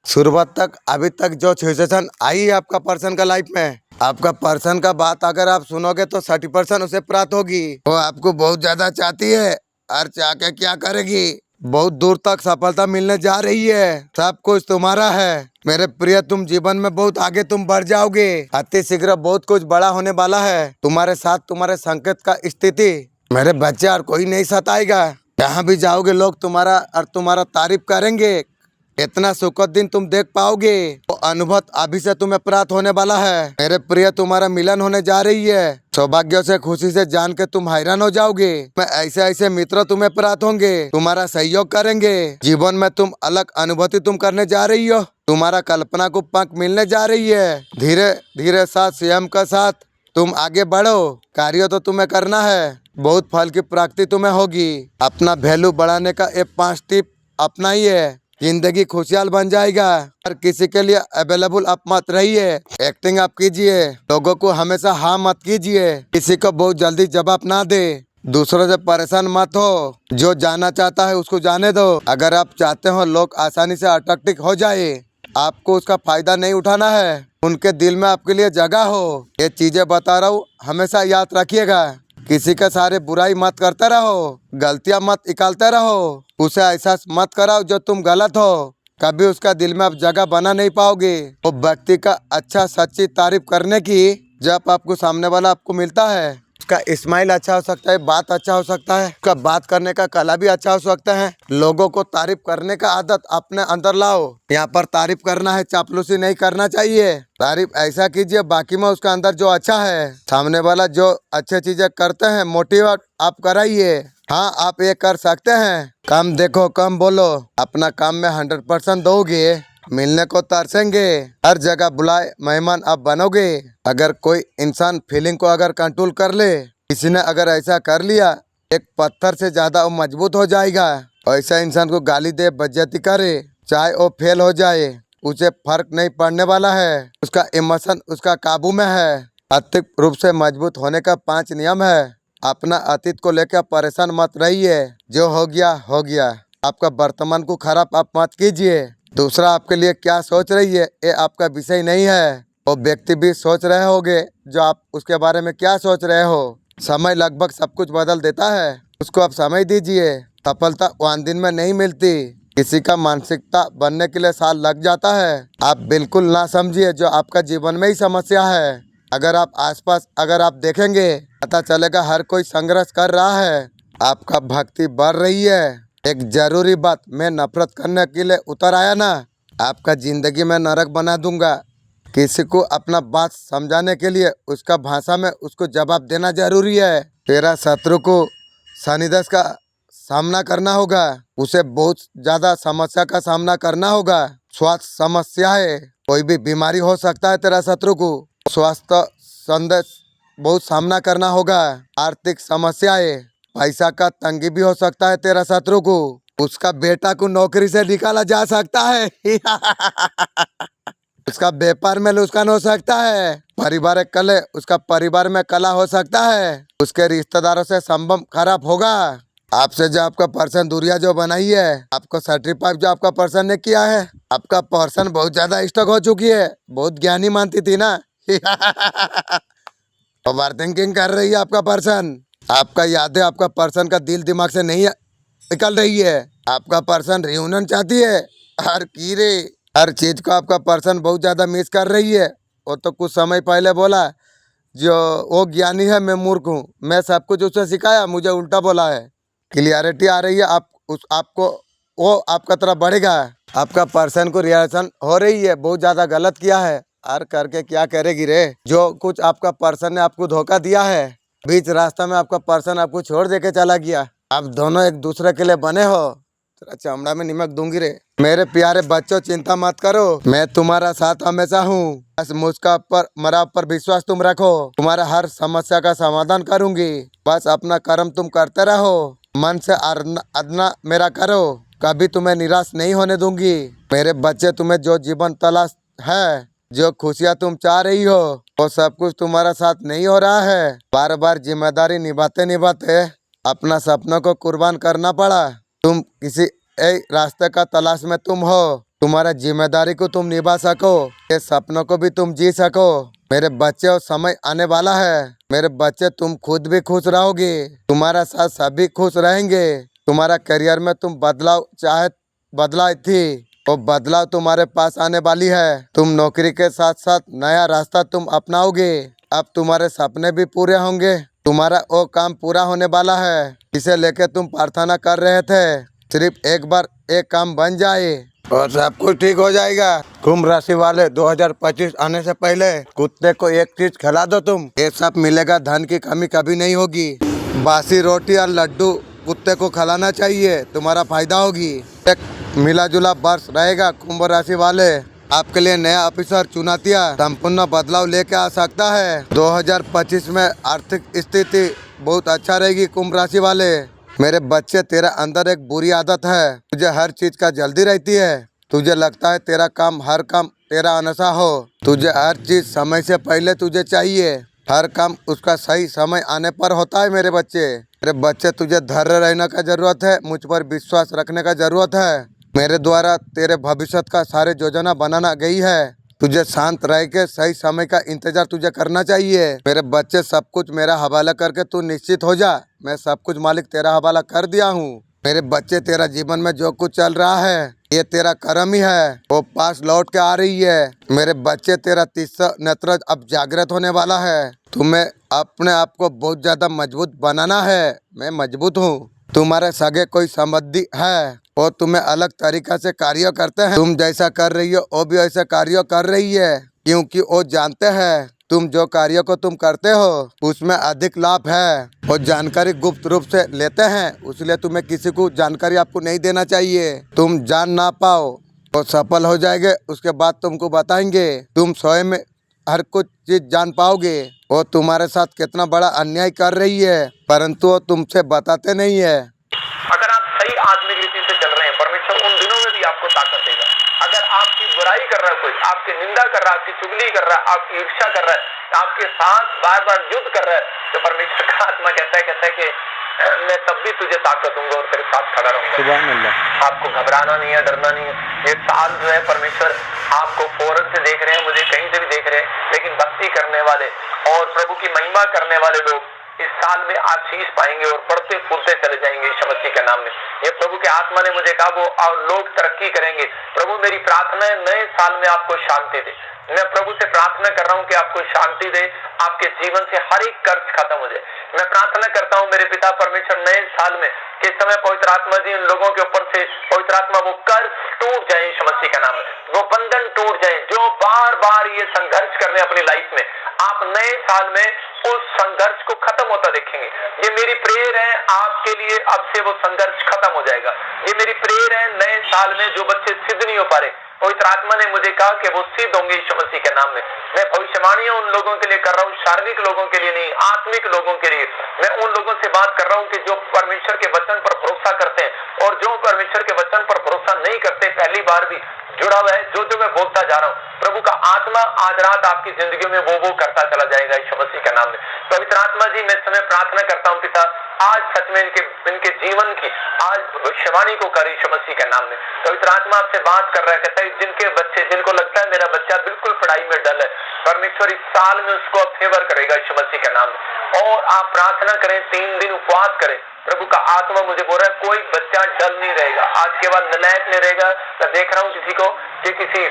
शुरुआत तक अभी तक जो सिचुएशन आई है आपका पर्सन का लाइफ में, आपका पर्सन का बात अगर आप सुनोगे तो 30% उसे प्राप्त होगी। वो आपको बहुत ज्यादा चाहती है और चाह के क्या करेगी, बहुत दूर तक सफलता मिलने जा रही है, सब कुछ तुम्हारा है मेरे प्रिय। तुम जीवन में बहुत आगे तुम बढ़ जाओगे, अति शीघ्र बहुत कुछ बड़ा होने वाला है तुम्हारे साथ। तुम्हारे संकेत का स्थिति मेरे बच्चे और कोई नहीं सताएगा। जहाँ भी जाओगे लोग तुम्हारा तारीफ करेंगे। इतना सुखद दिन तुम देख पाओगे, वो अनुभव अभी से तुम्हें प्राप्त होने वाला है मेरे प्रिय। तुम्हारा मिलन होने जा रही है, सौभाग्य से खुशी से जान के तुम हैरान हो जाओगे। मैं ऐसे ऐसे मित्र तुम्हें प्राप्त होंगे, तुम्हारा सहयोग करेंगे। जीवन में तुम अलग अनुभूति तुम करने जा रही हो, तुम्हारा कल्पना को पंख मिलने जा रही है। धीरे धीरे साथ स्वयं का साथ तुम आगे बढ़ो, कार्य तो तुम्हें करना है, बहुत फल की प्राप्ति तुम्हें होगी। अपना वैल्यू बढ़ाने का ये 5 टिप अपनाइए, जिंदगी खुशहाल बन जाएगा। हर किसी के लिए अवेलेबल आप मत रहिए, एक्टिंग आप कीजिए, लोगों को हमेशा हाँ मत कीजिए, किसी को बहुत जल्दी जवाब ना दे, दूसरों से परेशान मत हो। जो जाना चाहता है उसको जाने दो। अगर आप चाहते हो लोग आसानी से अट्रैक्टिव हो जाए, आपको उसका फायदा नहीं उठाना है, उनके दिल में आपके लिए जगह हो। ये चीजें बता रहा हूँ, हमेशा याद रखिएगा। किसी के सारे बुराई मत करते रहो, गलतियां मत निकालते रहो, उसे एहसास मत कराओ जो तुम गलत हो। कभी उसका दिल में आप जगह बना नहीं पाओगे। वो व्यक्ति का अच्छा सच्ची तारीफ करने की जब आपको सामने वाला आपको मिलता है, उसका स्माइल अच्छा हो सकता है, बात अच्छा हो सकता है, उसका बात करने का कला भी अच्छा हो सकता है। लोगों को तारीफ करने का आदत अपने अंदर लाओ। यहाँ पर तारीफ करना है, चापलूसी नहीं करना चाहिए। तारीफ ऐसा कीजिए बाकी में उसका अंदर जो अच्छा है, सामने वाला जो अच्छी चीजें करते हैं मोटिवेट आप कराइए। हाँ आप ये कर सकते हैं, कम देखो कम बोलो, अपना काम में 100% दोगे, मिलने को तरसेंगे, हर जगह बुलाए मेहमान आप बनोगे। अगर कोई इंसान फीलिंग को अगर कंट्रोल कर ले, किसी ने अगर ऐसा कर लिया, एक पत्थर से ज्यादा वो मजबूत हो जाएगा। ऐसा इंसान को गाली दे, बेइज्जती करे, चाहे वो फेल हो जाए, उसे फर्क नहीं पड़ने वाला है। उसका इमोशन उसका काबू में है। आर्थिक रूप से मजबूत होने का 5 नियम है। अपना अतीत को लेकर परेशान मत रहिए, जो हो गया। आपका वर्तमान को खराब आप मत कीजिए। दूसरा आपके लिए क्या सोच रही है ये आपका विषय नहीं है। वो व्यक्ति भी सोच रहे होगे जो आप उसके बारे में क्या सोच रहे हो। समय लगभग सब कुछ बदल देता है, उसको आप समय दीजिए। सफलता 1 दिन में नहीं मिलती, किसी का मानसिकता बनने के लिए साल लग जाता है। आप बिल्कुल ना समझिए जो आपका जीवन में ही समस्या है। अगर आप आसपास अगर आप देखेंगे, पता चलेगा हर कोई संघर्ष कर रहा है। आपका भक्ति बढ़ रही है। एक जरूरी बात, मैं नफरत करने के लिए उतर आया ना, आपका जिंदगी में नरक बना दूंगा। किसी को अपना बात समझाने के लिए उसका भाषा में उसको जवाब देना जरूरी है। तेरा शत्रु को शनिदशा का सामना करना होगा, उसे बहुत ज्यादा समस्या का सामना करना होगा। स्वास्थ्य समस्या है, कोई भी बीमारी हो सकता है तेरा शत्रु को, स्वास्थ्य संदेश बहुत सामना करना होगा। आर्थिक समस्याएं, पैसा का तंगी भी हो सकता है तेरा शत्रु को, उसका बेटा को नौकरी से निकाला जा सकता है। उसका व्यापार में नुकसान हो सकता है। पारिवारिक कलह, उसका परिवार में कलह हो सकता है। उसके रिश्तेदारों से संबंध खराब होगा। आपसे जो आपका पर्सन दूरिया जो बनाई है, आपको सर्टिफाइड जो आपका पर्सन ने किया है, आपका पर्सन बहुत ज्यादा स्टक हो चुकी है, बहुत ज्ञानी मानती थी ना। ओवर थिंकिंग कर रही है आपका पर्सन। आपका यादें आपका पर्सन का दिल दिमाग से नहीं निकल रही है। आपका पर्सन रियूनियन चाहती है, हर चीज को आपका पर्सन बहुत ज्यादा मिस कर रही है। वो तो कुछ समय पहले बोला जो वो ज्ञानी है, मैं मूर्ख हूँ, मैं सब कुछ उसे सिखाया, मुझे उल्टा बोला है। क्लियरिटी आ रही है, आपको वो आपका तरफ बढ़ेगा। आपका पर्सन को रिएक्शन हो रही है, बहुत ज्यादा गलत किया है, और करके क्या करेगी रे। जो कुछ आपका पर्सन ने आपको धोखा दिया है, बीच रास्ता में आपका पर्सन आपको छोड़ देके चला गया। आप दोनों एक दूसरे के लिए बने हो, तेरा चमड़ा में नमक दूंगी रे। मेरे प्यारे बच्चों चिंता मत करो, मैं तुम्हारा साथ हमेशा हूँ। बस मुझका पर मेरा पर विश्वास तुम रखो, तुम्हारा हर समस्या का समाधान करूंगी। बस अपना कर्म तुम करते रहो, मन से अदना मेरा करो, कभी तुम्हें निराश नहीं होने दूंगी। मेरे बच्चे, तुम्हें जो जीवन तलाश है जो खुशियाँ तुम चाह रही हो वो सब कुछ तुम्हारा साथ नहीं हो रहा है। बार बार जिम्मेदारी निभाते निभाते अपना सपनों को कुर्बान करना पड़ा। तुम किसी एक रास्ते का तलाश में तुम हो। तुम्हारा जिम्मेदारी को तुम निभा सको, ये सपनों को भी तुम जी सको। मेरे बच्चे और समय आने वाला है। मेरे बच्चे तुम खुद भी खुश रहोगे, तुम्हारा साथ सभी खुश रहेंगे। तुम्हारा करियर में तुम बदलाव चाहे बदलाई थी, वो बदलाव तुम्हारे पास आने वाली है। तुम नौकरी के साथ साथ नया रास्ता तुम अपनाओगे। अब तुम्हारे सपने भी पूरे होंगे। तुम्हारा वो काम पूरा होने वाला है इसे लेके तुम प्रार्थना कर रहे थे। सिर्फ एक बार एक काम बन जाए और सब कुछ ठीक हो जाएगा। कुंभ राशि वाले 2025 आने से पहले कुत्ते को एक चीज खिला दो तुम, ये सब मिलेगा। धन की कमी कभी नहीं होगी। बासी रोटी और लड्डू कुत्ते को खिलाना चाहिए, तुम्हारा फायदा होगी। एक मिला जुला वर्ष रहेगा कुंभ राशि वाले। आपके लिए नया ऑफिसर चुनौतियां संपूर्ण बदलाव लेके आ सकता है। 2025 में आर्थिक स्थिति बहुत अच्छा रहेगी कुंभ राशि वाले। मेरे बच्चे, तेरा अंदर एक बुरी आदत है, तुझे हर चीज का जल्दी रहती है। तुझे लगता है तेरा काम हर काम तेरा अनुसार हो। तुझे हर चीज समय से पहले तुझे चाहिए। हर काम उसका सही समय आने पर होता है। मेरे बच्चे तुझे धैर्य रहने का जरूरत है, मुझ पर विश्वास रखने का जरूरत है। मेरे द्वारा तेरे भविष्य का सारे योजना बनाना गई है। तुझे शांत रह के सही समय का इंतजार तुझे करना चाहिए। मेरे बच्चे, सब कुछ मेरा हवाला करके तू निश्चित हो जा। मैं सब कुछ मालिक तेरा हवाला कर दिया हूँ। मेरे बच्चे, तेरा जीवन में जो कुछ चल रहा है ये तेरा कर्म ही है, वो पास लौट के आ रही है। मेरे बच्चे, तेरा तीसरा नेत्र अब जागृत होने वाला है। तुम्हें अपने आप को बहुत ज्यादा मजबूत बनाना है। मैं मजबूत हूँ। तुम्हारे सगे कोई संबंधी है वो तुम्हें अलग तरीका से कार्य करते हैं। तुम जैसा कर रही हो वो भी ऐसा कार्य कर रही है, क्योंकि वो जानते हैं तुम जो कार्य को तुम करते हो उसमें अधिक लाभ है। वो जानकारी गुप्त रूप से लेते हैं, इसलिए तुम्हें किसी को जानकारी आपको नहीं देना चाहिए। तुम जान ना पाओ वो सफल हो जाएंगे, उसके बाद तुमको बताएंगे। तुम स्वयं में हर कुछ चीज जान पाओगे। वो तुम्हारे साथ कितना बड़ा अन्याय कर रही है, परंतु वो तुमसे बताते नहीं है। अगर आप सही आत्मिक रीति से चल रहे हैं, परमेश्वर उन दिनों में भी आपको ताकत देगा। अगर आपकी बुराई कर रहा है कोई, आपकी निंदा कर रहा है, आपकी चुगली कर रहा है, आपकी ईर्ष्या कर रहा है, आपके साथ बार बार युद्ध कर रहा है, तो परमेश्वर का आत्मा कहता है कि मैं तब भी तुझे ताकत दूंगा और तेरे साथ खड़ा रहूंगा। सुभान अल्लाह। आपको घबराना नहीं है, डरना नहीं है। ये साल जो है परमेश्वर आपको फौरन से देख रहे हैं, मुझे कहीं से भी देख रहे हैं, लेकिन भक्ति करने वाले और प्रभु की महिमा करने वाले लोग इस साल में आशीष पाएंगे और बढ़ते फूलते चले जाएंगे यीशु मसीह के नाम में। ये प्रभु के आत्मा ने मुझे कहा वो और लोग तरक्की करेंगे। प्रभु, मेरी प्रार्थना है नए साल में आपको शांति दे। मैं प्रभु से प्रार्थना कर रहा हूँ कि आपको शांति दे, आपके जीवन से हर एक कर्ज खत्म हो जाए। मैं प्रार्थना करता हूँ मेरे पिता परमेश्वर नए साल में के समय पवित्र आत्मा जी उन लोगों के ऊपर से पवित्र आत्मा वो कर्ज टूट जाए यीशु मसीह का नाम में, वो बंधन टूट जाए जो बार बार ये संघर्ष कर रहे हैं अपनी लाइफ में। आप नए साल में उस संघर्ष को खत्म होता देखेंगे। ये मेरी प्रेयर है आपके लिए, अब से वो संघर्ष खत्म हो जाएगा। ये मेरी प्रेयर है नए साल में जो बच्चे सिद्ध नहीं हो पा रहे, पवित्र आत्मा ने मुझे कहा कि वो सिद्ध होंगे यीशु मसीह के नाम में। मैं भविष्यवाणियां उन लोगों के लिए कर रहा हूँ, शारीरिक लोगों के लिए नहीं, आत्मिक लोगों के लिए। मैं उन लोगों से बात कर रहा हूँ कि जो परमेश्वर के वचन पर भरोसा करते हैं और जो परमेश्वर के वचन पर भरोसा नहीं करते, पहली बार भी जुड़ा हुआ है। जो मैं बोलता जा रहा हूँ, प्रभु का आत्मा आज रात आपकी जिंदगी में वो करता चला जाएगा यीशु मसीह के नाम में। पवित्र आत्मा जी, मैं समय प्रार्थना करता हूँ पिता, आज सच में इनके जीवन की आज भविष्यवाणी को कर यीशु मसीह के नाम में। पवित्र आत्मा आपसे बात कर रहा है, कहता है जिनके बच्चे, जिनको लगता है मेरा बच्चा बिल्कुल पढ़ाई में डल है, परमेश्वर इस साल में उसको फेवर करेगा यीशु मसीह के नाम में। और आप प्रार्थना करें, 3 दिन उपवास करें। प्रभु का आत्मा मुझे बोल रहा है कोई बच्चा डल नहीं रहेगा, आज के बाद नलायक नहीं रहेगा। मैं देख रहा हूँ किसी को कि किसी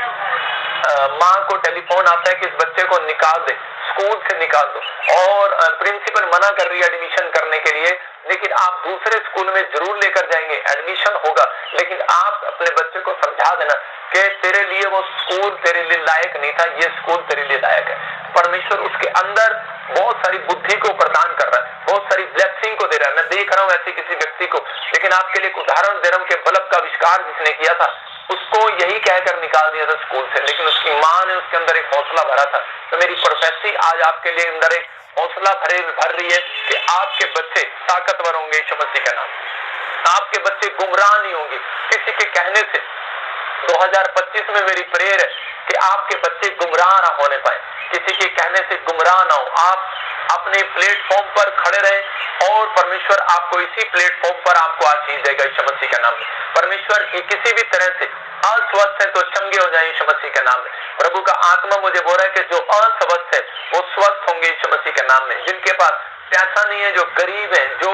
माँ को टेलीफोन आता है कि इस बच्चे को निकाल दे, स्कूल से निकाल दो, और प्रिंसिपल मना कर रही है एडमिशन करने के लिए, लेकिन आप दूसरे स्कूल में जरूर लेकर जाएंगे, एडमिशन होगा। लेकिन आप अपने बच्चे को समझा देना कि तेरे लिए वो स्कूल तेरे लिए लायक नहीं था, ये स्कूल तेरे लिए लायक है। परमेश्वर उसके अंदर बहुत सारी बुद्धि को प्रदान कर रहा है, बहुत सारी ब्लेसिंग को दे रहा है। मैं देख रहा हूँ ऐसे किसी व्यक्ति को, लेकिन आपके लिए एक उदाहरण दे रहा हूँ कि बल्ब का आविष्कार जिसने किया था उसको यही कहकर निकाल दिया था स्कूल से, लेकिन उसकी माँ ने उसके अंदर एक हौसला भरा था। तो मेरी प्रोफेसी आज आपके लिए अंदर एक हौसला भर रही है कि आपके बच्चे ताकतवर होंगे यीशु मसीह का नाम। आपके बच्चे गुमराह नहीं होंगे किसी के कहने से। 2025 में मेरी प्रेयर है कि आपके बच्चे गुमराह ना होने पाए, किसी के कहने से गुमराह ना हो। आप अपने प्लेटफॉर्म पर खड़े रहें और परमेश्वर आपको इसी प्लेटफॉर्म पर आपको आशीष देगा यीशु मसीह के नाम में। परमेश्वर किसी भी तरह से अस्वस्थ है तो चंगे हो जाए यीशु मसीह के नाम में। प्रभु का आत्मा मुझे बोल रहा है कि जो अस्वस्थ है वो स्वस्थ होंगे यीशु मसीह के नाम में। जिनके पास पैसा नहीं है, जो गरीब है, जो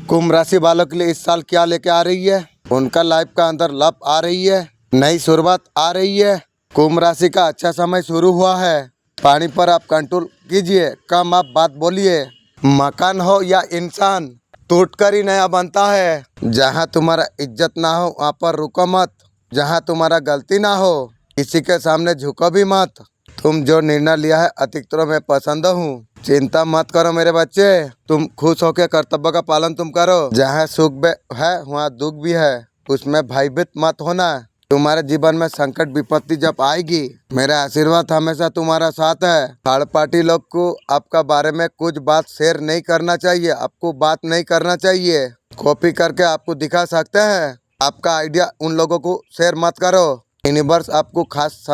कुंभ राशि वालों के लिए इस साल क्या लेके आ रही है? उनका लाइफ का अंदर लप आ रही है, नई शुरुआत आ रही है। कुंभ राशि का अच्छा समय शुरू हुआ है। पानी पर आप कंट्रोल कीजिए, कम आप बात बोलिए। मकान हो या इंसान, टूटकर ही नया बनता है। जहाँ तुम्हारा इज्जत ना हो वहाँ पर रुको मत। जहाँ तुम्हारा गलती ना हो किसी के सामने झुको भी मत। तुम जो निर्णय लिया है अधिकतर मैं पसंद हूँ। चिंता मत करो मेरे बच्चे, तुम खुश होकर कर्तव्य का पालन तुम करो। जहाँ सुख भी है वहाँ दुख भी है, उसमें भयभीत मत होना। तुम्हारे जीवन में संकट विपत्ति जब आएगी, मेरा आशीर्वाद हमेशा तुम्हारा साथ है। थर्ड पार्टी लोग को आपका बारे में कुछ बात शेयर नहीं करना चाहिए, आपको बात नहीं करना चाहिए। कॉपी करके आपको दिखा सकते हैं, आपका आइडिया उन लोगों को शेयर मत करो। यूनिवर्स आपको खास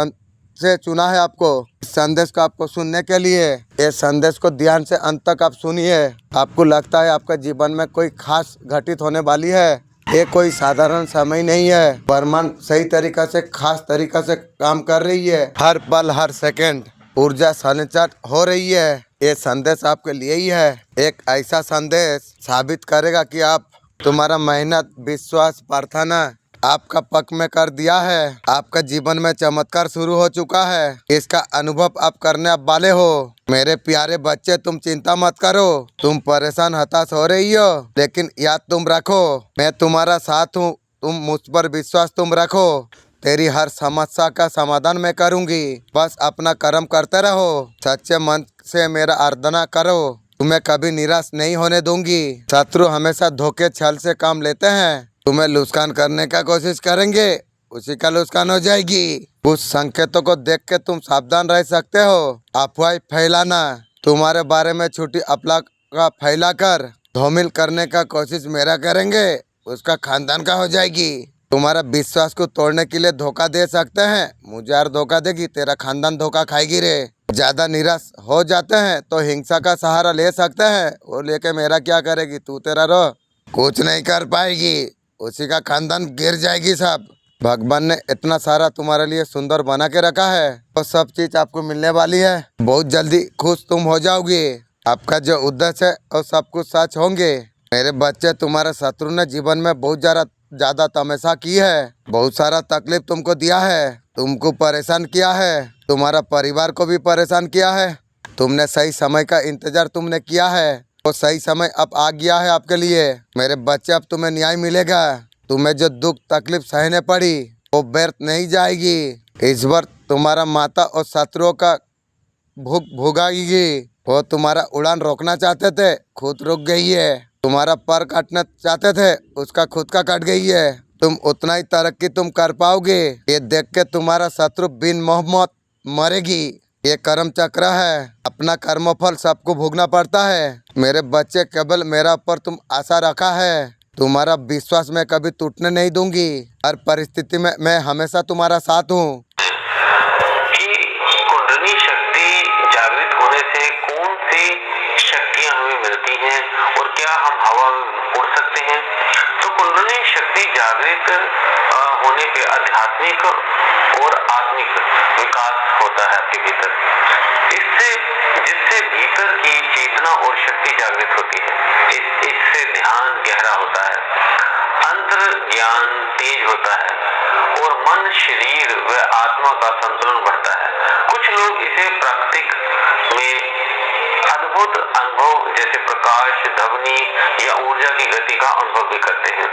से चुना है आपको इस संदेश को आपको सुनने के लिए। ये संदेश को ध्यान से अंत तक आप सुनिए। आपको लगता है आपका जीवन में कोई खास घटित होने वाली है, ये कोई साधारण समय नहीं है। ब्रह्मांड सही तरीका से खास तरीका से काम कर रही है। हर पल हर सेकंड ऊर्जा संचार हो रही है। ये संदेश आपके लिए ही है। एक ऐसा संदेश साबित करेगा कि आप तुम्हारा मेहनत, विश्वास, प्रार्थना आपका पक में कर दिया है। आपका जीवन में चमत्कार शुरू हो चुका है। इसका अनुभव आप करने वाले हो। मेरे प्यारे बच्चे, तुम चिंता मत करो। तुम परेशान हताश हो रही हो, लेकिन याद तुम रखो मैं तुम्हारा साथ हूँ। तुम मुझ पर विश्वास तुम रखो। तेरी हर समस्या का समाधान मैं करूँगी। बस अपना कर्म करते रहो। सच्चे मन से मेरा आराधना करो। तुम्हें कभी निराश नहीं होने दूंगी। शत्रु हमेशा धोखे छल से काम लेते हैं। तुम्हें लुस्कान करने का कोशिश करेंगे, उसी का लुस्कान हो जाएगी। उस संकेतों को देख के तुम सावधान रह सकते हो। अफवाह फैलाना, तुम्हारे बारे में झूठी अफवाह का फैलाकर धूमिल करने का कोशिश मेरा करेंगे, उसका खानदान का हो जाएगी। तुम्हारा विश्वास को तोड़ने के लिए धोखा दे सकते हैं, मुझे यार धोखा देगी, तेरा खानदान धोखा खाएगी रे। ज्यादा निराश हो जाते हैं तो हिंसा का सहारा ले सकते हैं, वो लेके मेरा क्या करेगी, तू तेरा रो कुछ नहीं कर पाएगी, उसी का खानदान गिर जाएगी सब। भगवान ने इतना सारा तुम्हारे लिए सुंदर बना के रखा है, तो सब चीज आपको मिलने वाली है। बहुत जल्दी खुश तुम हो जाओगे। आपका जो उद्देश्य है वो सब कुछ सच होंगे। मेरे बच्चे, तुम्हारे शत्रु ने जीवन में बहुत ज्यादा तमाशा की है, बहुत सारा तकलीफ तुमको दिया है, तुमको परेशान किया है, तुम्हारा परिवार को भी परेशान किया है। तुमने सही समय का इंतजार तुमने किया है, वो सही समय अब आ गया है आपके लिए। मेरे बच्चे, अब तुम्हें न्याय मिलेगा। तुम्हें जो दुख तकलीफ सहने पड़ी वो व्यर्थ नहीं जाएगी। इस बार तुम्हारा माता और शत्रुओं का भूख भुगाएगी। वो तुम्हारा उड़ान रोकना चाहते थे, खुद रुक गई है। तुम्हारा पर काटना चाहते थे, उसका खुद का कट गई है। तुम उतना ही तरक्की तुम कर पाओगे। ये देख के तुम्हारा शत्रु बिन मोहम्मद मरेगी। ये कर्म चक्र है, अपना कर्मफल सबको भोगना पड़ता है। मेरे बच्चे, केवल मेरा ऊपर तुम आशा रखा है। तुम्हारा विश्वास मैं कभी टूटने नहीं दूंगी। हर परिस्थिति में मैं हमेशा तुम्हारा साथ हूँ। कुंडली शक्ति जागृत होने से कौन सी शक्तियाँ हमें मिलती हैं और क्या हम हवा में उड़ सकते हैं? तो कुंडली शक्ति जागृत होने पे आध्यात्मिक और आत्मिक विकास होता है आपके भीतर। जिससे भीतर की चेतना और शक्ति जागृत होती है। इससे ध्यान गहरा होता है, अंतर ज्ञान तेज होता है और मन, शरीर व आत्मा का संतुलन बढ़ता है। कुछ लोग इसे प्राकृतिक में अद्भुत अनुभव जैसे प्रकाश, ध्वनि या ऊर्जा की गति का अनुभव भी करते हैं।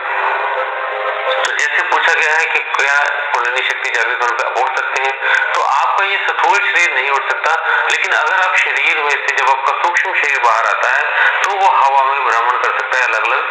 तो जैसे पूछा गया है कि क्या कुंडली शक्ति जागृत होने पर उड़ सकते हैं, तो आपका ये स्थूल शरीर नहीं उड़ सकता, लेकिन अगर आप शरीर में से जब आपका सूक्ष्म शरीर बाहर आता है तो वो हवा में भ्रमण कर सकता है, अलग अलग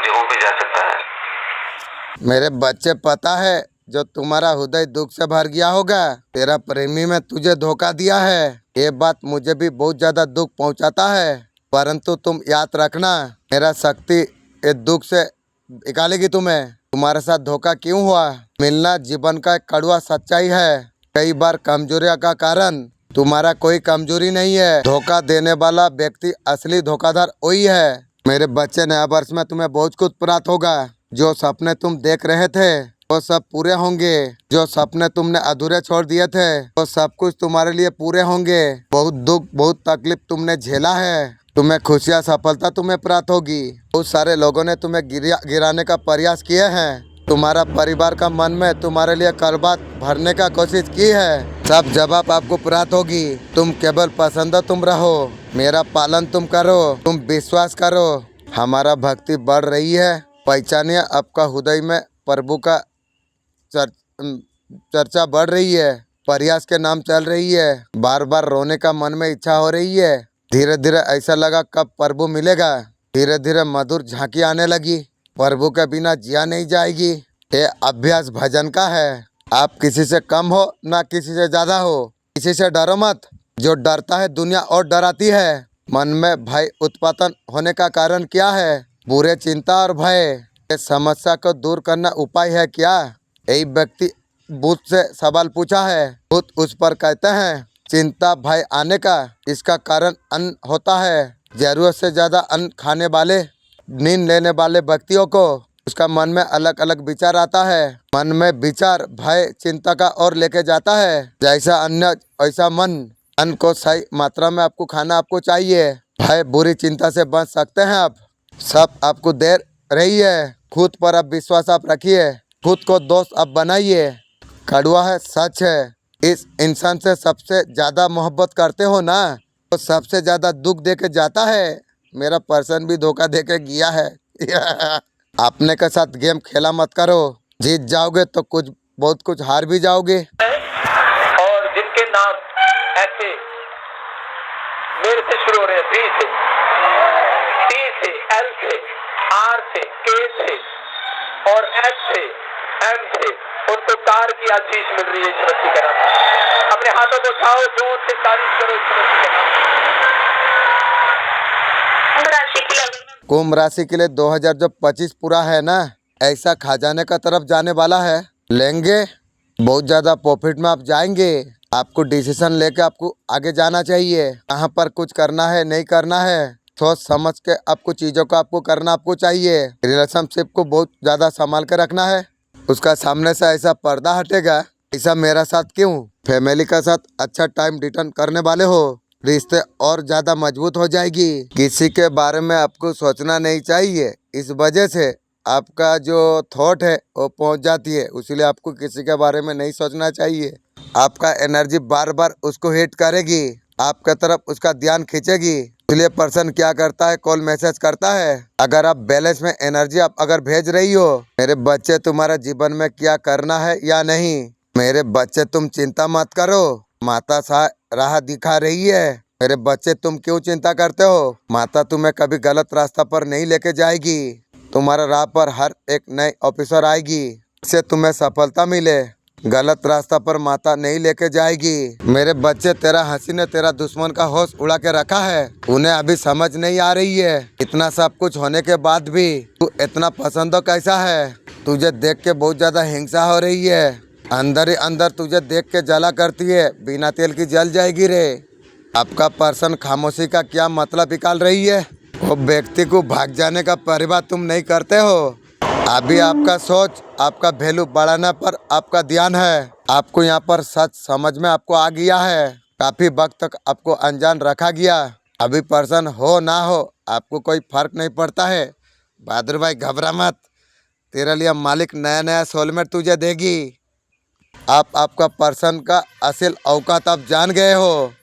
जगहों पे जा सकता है। मेरे बच्चे, पता है जो तुम्हारा हृदय दुख से भर गया होगा, तेरा प्रेमी में तुझे धोखा दिया है। ये बात मुझे भी बहुत ज्यादा दुख पहुंचाता है, परंतु तुम याद रखना, मेरा शक्ति ये दुख से निकालेगी तुम्हें। तुम्हारे साथ धोखा क्यों हुआ, मिलना जीवन का एक कड़वा सच्चाई है। कई बार कमजोरियों का कारण तुम्हारा कोई कमजोरी नहीं है। धोखा देने वाला व्यक्ति असली धोखाधड़ वही है। मेरे बच्चे, नया वर्ष में तुम्हें बहुत कुछ प्राप्त होगा। जो सपने तुम देख रहे थे वो सब पूरे होंगे। जो सपने तुमने अधूरे छोड़ दिए थे वो सब कुछ तुम्हारे लिए पूरे होंगे। बहुत दुख, बहुत तकलीफ तुमने झेला है। तुम्हें खुशियाँ, सफलता तुम्हें प्राप्त होगी। बहुत सारे लोगों ने तुम्हें गिराने का प्रयास किए हैं। तुम्हारा परिवार का मन में तुम्हारे लिए कर्बात भरने का कोशिश की है। सब जवाब आपको प्राप्त होगी। तुम केवल पसंद तुम रहो, मेरा पालन तुम करो, तुम विश्वास करो। हमारा भक्ति बढ़ रही है। पहचानिए, आपका हृदय में प्रभु का चर्चा बढ़ रही है। प्रयास के नाम चल रही है। बार बार रोने का मन में इच्छा हो रही है। धीरे धीरे ऐसा लगा कब प्रभु मिलेगा। धीरे धीरे मधुर झांकी आने लगी। प्रभु के बिना जिया नहीं जाएगी। ये अभ्यास भजन का है। आप किसी से कम हो ना किसी से ज्यादा हो। किसी से डरो मत। जो डरता है दुनिया और डराती है। मन में भय उत्पन्न होने का कारण क्या है? बुरे चिंता और भय। ये समस्या को दूर करना उपाय है क्या? यही व्यक्ति बुद्ध से सवाल पूछा है। बुद्ध उस पर कहते हैं, चिंता भय आने का इसका कारण अन्न होता है। जरूरत से ज्यादा अन्न खाने वाले, नींद लेने वाले व्यक्तियों को उसका मन में अलग अलग विचार आता है। मन में विचार भय चिंता का और लेके जाता है। जैसा अन्न वैसा मन। अन्न को सही मात्रा में आपको खाना आपको चाहिए। भय बुरी चिंता से बच सकते हैं आप। सब आपको दे रही है। खुद पर आप विश्वास आप रखिए। खुद को दोस्त आप बनाइए। कड़वा है, सच है। इस इंसान से सबसे ज्यादा मोहब्बत करते हो ना, तो सबसे ज्यादा दुख देके जाता है। मेरा पर्सन भी धोखा देके गया है। अपने के साथ गेम खेला मत करो। जीत जाओगे तो कुछ बहुत कुछ हार भी जाओगे। और जिनके नाम ऐसे मेरे से शुरू हो रहे हैं, बी से, टी से, एल से, आर से, के से और एच से, एम से, उनको कार की आशीष मिल रही है इस मसीह के नाम। अपने हाथों को उठाओ, जोर से तारीफ करो इस मसीह के नाम। कुंभ राशि के लिए 2025 पूरा है ना, ऐसा खजाने का तरफ जाने वाला है। लेंगे, बहुत ज़्यादा प्रॉफिट में आप जाएंगे। आपको डिसीजन लेके आपको आगे जाना चाहिए। कहाँ पर कुछ करना है नहीं करना है, सोच समझ के आपको चीज़ों को आपको करना आपको चाहिए। रिलेशनशिप को बहुत ज़्यादा संभाल के रखना है। उसका सामने से ऐसा पर्दा हटेगा, ऐसा मेरा साथ क्यों। फैमिली का साथ अच्छा टाइम रिटर्न करने वाले हो। रिश्ते और ज़्यादा मजबूत हो जाएगी। किसी के बारे में आपको सोचना नहीं चाहिए। इस वजह से आपका जो थॉट है वो पहुंच जाती है। इसलिए आपको किसी के बारे में नहीं सोचना चाहिए। आपका एनर्जी बार बार उसको हिट करेगी, आपका तरफ उसका ध्यान खींचेगी। इसलिए पर्सन क्या करता है, कॉल मैसेज करता है। अगर आप बैलेंस में एनर्जी आप अगर भेज रही हो, मेरे बच्चे तुम्हारा जीवन में क्या करना है या नहीं, मेरे बच्चे तुम चिंता मत करो। माता सा राह दिखा रही है। मेरे बच्चे तुम क्यों चिंता करते हो? माता तुम्हें कभी गलत रास्ता पर नहीं लेके जाएगी। तुम्हारा राह पर हर एक नए ऑफिसर आएगी, इससे तुम्हें सफलता मिले। गलत रास्ता पर माता नहीं लेके जाएगी। मेरे बच्चे, तेरा हंसी ने तेरा दुश्मन का होश उड़ा के रखा है। उन्हें अभी समझ नहीं आ रही है। इतना सब कुछ होने के बाद भी तू इतना पसंद कैसा है? तुझे देख के बहुत ज्यादा हिंसा हो रही है। अंदर ही अंदर तुझे देख के जला करती है। बिना तेल की जल जाएगी रे। आपका पर्सन खामोशी का क्या मतलब निकाल रही है? वो व्यक्ति को भाग जाने का परिवार तुम नहीं करते हो। अभी आपका सोच, आपका वैल्यू बढ़ाने पर आपका ध्यान है। आपको यहाँ पर सच समझ में आपको आ गया है। काफी वक्त तक आपको अनजान रखा गया। अभी पर्सन हो ना हो आपको कोई फर्क नहीं पड़ता है। बहादुर भाई घबरा मत, तेरे लिए मालिक नया नया सोलमेट तुझे देगी। आपका पर्सन का असल औकात आप जान गए हो।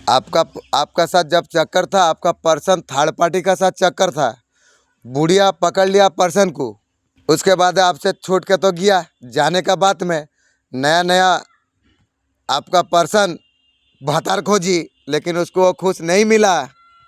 आपका साथ जब चक्कर था, आपका पर्सन थर्ड पार्टी का साथ चक्कर था। बुढ़िया पकड़ लिया पर्सन को, उसके बाद आपसे छूट के तो गया। जाने का बाद में नया नया आपका पर्सन भतार खोजी, लेकिन उसको वो खुश नहीं मिला।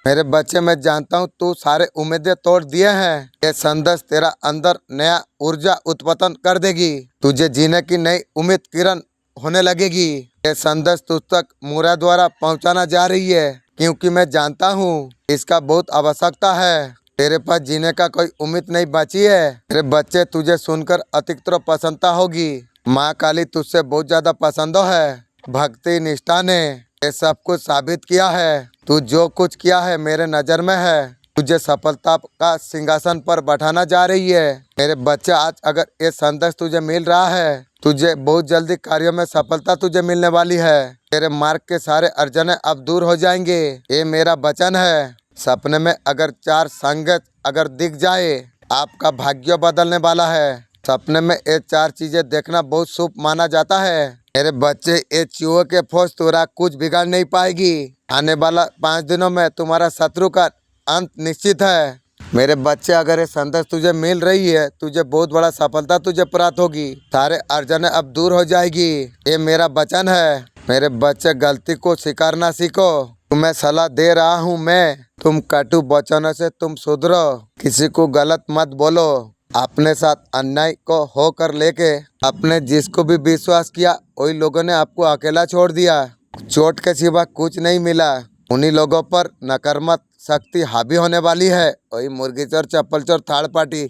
मेरे बच्चे, मैं जानता हूँ तू सारे उम्मीदें तोड़ दिए हैं। ये संदेश तेरा अंदर नया ऊर्जा उत्पन्न कर देगी। तुझे जीने की नई उम्मीद किरण होने लगेगी। ये संदेश तुझ तक मुरा द्वारा पहुंचाना जा रही है, क्योंकि मैं जानता हूँ इसका बहुत आवश्यकता है। तेरे पास जीने का कोई उम्मीद नहीं बची है। तेरे बच्चे, तुझे सुनकर अतिरिक्त प्रसन्नता होगी। माँ काली तुझसे बहुत ज्यादा पसंद है। भक्ति निष्ठा ने ये सब कुछ साबित किया है। तू जो कुछ किया है मेरे नज़र में है। तुझे सफलता का सिंहासन पर बैठाना जा रही है। मेरे बच्चे, आज अगर ये संदेश तुझे मिल रहा है, तुझे बहुत जल्दी कार्यों में सफलता तुझे मिलने वाली है। तेरे मार्ग के सारे अर्जने अब दूर हो जाएंगे, ये मेरा वचन है। सपने में अगर 4 संगत अगर दिख जाए, आपका भाग्य बदलने वाला है। सपने में ये 4 चीजें देखना बहुत शुभ माना जाता है। मेरे बच्चे, ये चूहे के फौज तुम्हारा कुछ बिगाड़ नहीं पाएगी। आने वाला 5 दिनों में तुम्हारा शत्रु का अंत निश्चित है। मेरे बच्चे, अगर ये संदेश तुझे मिल रही है, तुझे बहुत बड़ा सफलता तुझे प्राप्त होगी। सारे अर्जने अब दूर हो जाएगी, ये मेरा वचन है। मेरे बच्चे, गलती को स्वीकारना सीखो। तुम्हें सलाह दे रहा हूँ मैं, तुम कटु वचनों से तुम सुधरो। किसी को गलत मत बोलो। अपने साथ अन्याय को होकर लेके अपने जिसको भी विश्वास किया, वही लोगों ने आपको अकेला छोड़ दिया। चोट के सिवा कुछ नहीं मिला। उन्हीं लोगों पर नकारात्मक शक्ति हावी होने वाली है। वही मुर्गी चोर, चप्पल चोर, थर्ड पार्टी।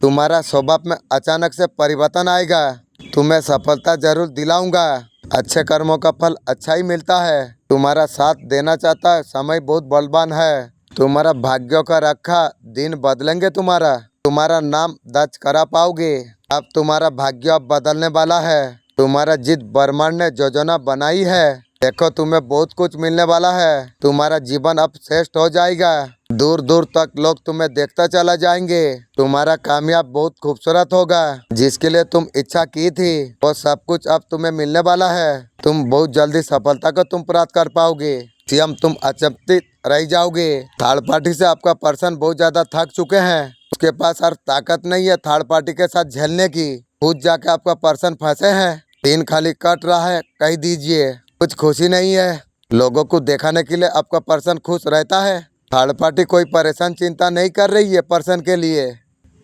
तुम्हारा स्वभाव में अचानक से परिवर्तन आएगा। तुम्हें सफलता जरूर दिलाऊंगा। अच्छे कर्मों का फल अच्छा ही मिलता है। तुम्हारा साथ देना चाहता है, समय बहुत बलवान है। तुम्हारा भाग्य का रखा दिन बदलेंगे। तुम्हारा नाम दर्ज करा पाओगे। अब तुम्हारा भाग्य अब बदलने वाला है। तुम्हारा जिद ब्रह्मांड ने योजना बनाई है। देखो, तुम्हें बहुत कुछ मिलने वाला है। तुम्हारा जीवन अब श्रेष्ठ हो जाएगा। दूर दूर तक लोग तुम्हें देखता चला जाएंगे। तुम्हारा कामयाब बहुत खूबसूरत होगा। जिसके लिए तुम इच्छा की थी, वो सब कुछ अब तुम्हें मिलने वाला है। तुम बहुत जल्दी सफलता को तुम प्राप्त कर पाओगे। सीएम, तुम अचंभित रह जाओगे। थर्ड पार्टी से आपका पर्सन बहुत ज्यादा थक चुके हैं। उसके पास हर ताकत नहीं है थर्ड पार्टी के साथ झेलने की। खुद जाके आपका पर्सन फंसे हैं। दिन खाली कट रहा है, कह दीजिए। कुछ खुशी नहीं है। लोगों को दिखाने के लिए आपका पर्सन खुश रहता है। थर्ड पार्टी कोई परेशान चिंता नहीं कर रही है पर्सन के लिए।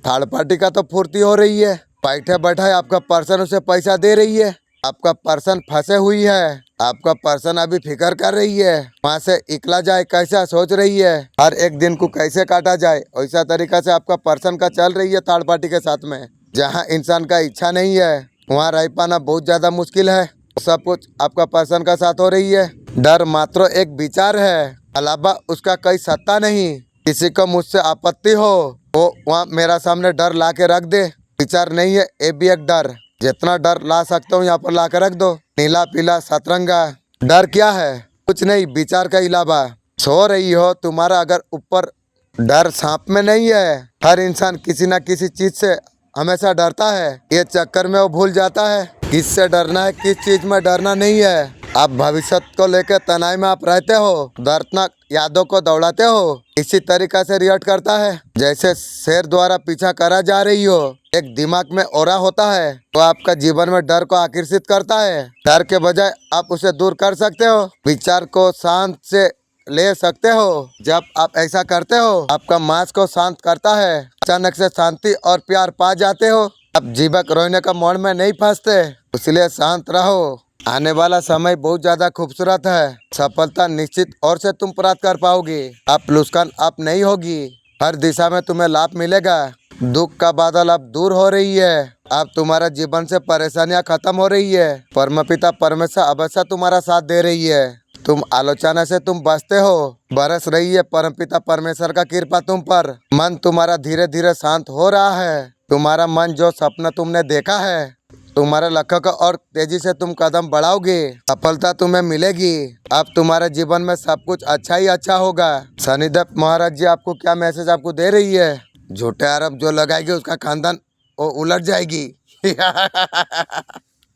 थर्ड पार्टी का तो फुर्ती हो रही है। बैठे बैठे आपका पर्सन उसे पैसा दे रही है। आपका पर्सन फंसे हुई है। आपका पर्सन अभी फिक्र कर रही है, वहाँ से निकला जाए कैसा सोच रही है। हर एक दिन को कैसे काटा जाए, वैसा तरीका से आपका पर्सन का चल रही है थर्ड पार्टी के साथ में। जहाँ इंसान का इच्छा नहीं है, वहाँ रह पाना बहुत ज्यादा मुश्किल है। सब कुछ आपका पर्सन का साथ हो रही है। डर मात्र एक विचार है, अलावा उसका कोई सत्ता नहीं। किसी को मुझसे आपत्ति हो, वो वहाँ मेरा सामने डर ला के रख दे। विचार नहीं है, ये भी एक डर। जितना डर ला सकता हूँ यहाँ पर ला के रख दो। नीला पीला सतरंगा। डर क्या है? कुछ नहीं, विचार के अलावा। सो रही हो, तुम्हारा अगर ऊपर डर सांप में नहीं है। हर इंसान किसी न किसी चीज से हमेशा डरता है। ये चक्कर में वो भूल जाता है किससे डरना है, किस चीज में डरना नहीं है। आप भविष्य को लेकर तनाव में आप रहते हो, दर्दनाक यादों को दौड़ाते हो। इसी तरीका से रिएक्ट करता है जैसे शेर द्वारा पीछा करा जा रही हो। एक दिमाग में ओरा होता है, वो आपका जीवन में डर को आकर्षित करता है। डर के बजाय आप उसे दूर कर सकते हो, विचार को शांत से ले सकते हो। जब आप ऐसा करते हो, आपका मांस को शांत करता है। अचानक से शांति और प्यार पा जाते हो। अब जीवक रोने का मोड़ में नहीं फंसते, इसलिए शांत रहो। आने वाला समय बहुत ज्यादा खूबसूरत है। सफलता निश्चित और से तुम प्राप्त कर पाओगे। आप लुस्कान आप नहीं होगी। हर दिशा में तुम्हें लाभ मिलेगा। दुख का बादल अब दूर हो रही है। अब तुम्हारा जीवन से परेशानियां खत्म हो रही है। परमपिता परमेश्वर अवश्य तुम्हारा साथ दे रही है। तुम आलोचना से तुम बचते हो। बरस रही है परमपिता परमेश्वर का कृपा तुम पर। मन तुम्हारा धीरे धीरे शांत हो रहा है। तुम्हारा मन जो सपना तुमने देखा है, तुम्हारे लक्ष्य को और तेजी से तुम कदम बढ़ाओगे। सफलता तुम्हें मिलेगी। अब तुम्हारे जीवन में सब कुछ अच्छा ही अच्छा होगा। शनिदेव महाराज जी आपको क्या मैसेज आपको दे रही है? झूठे आरोप जो लगाएगी उसका खानदान वो उलट जाएगी।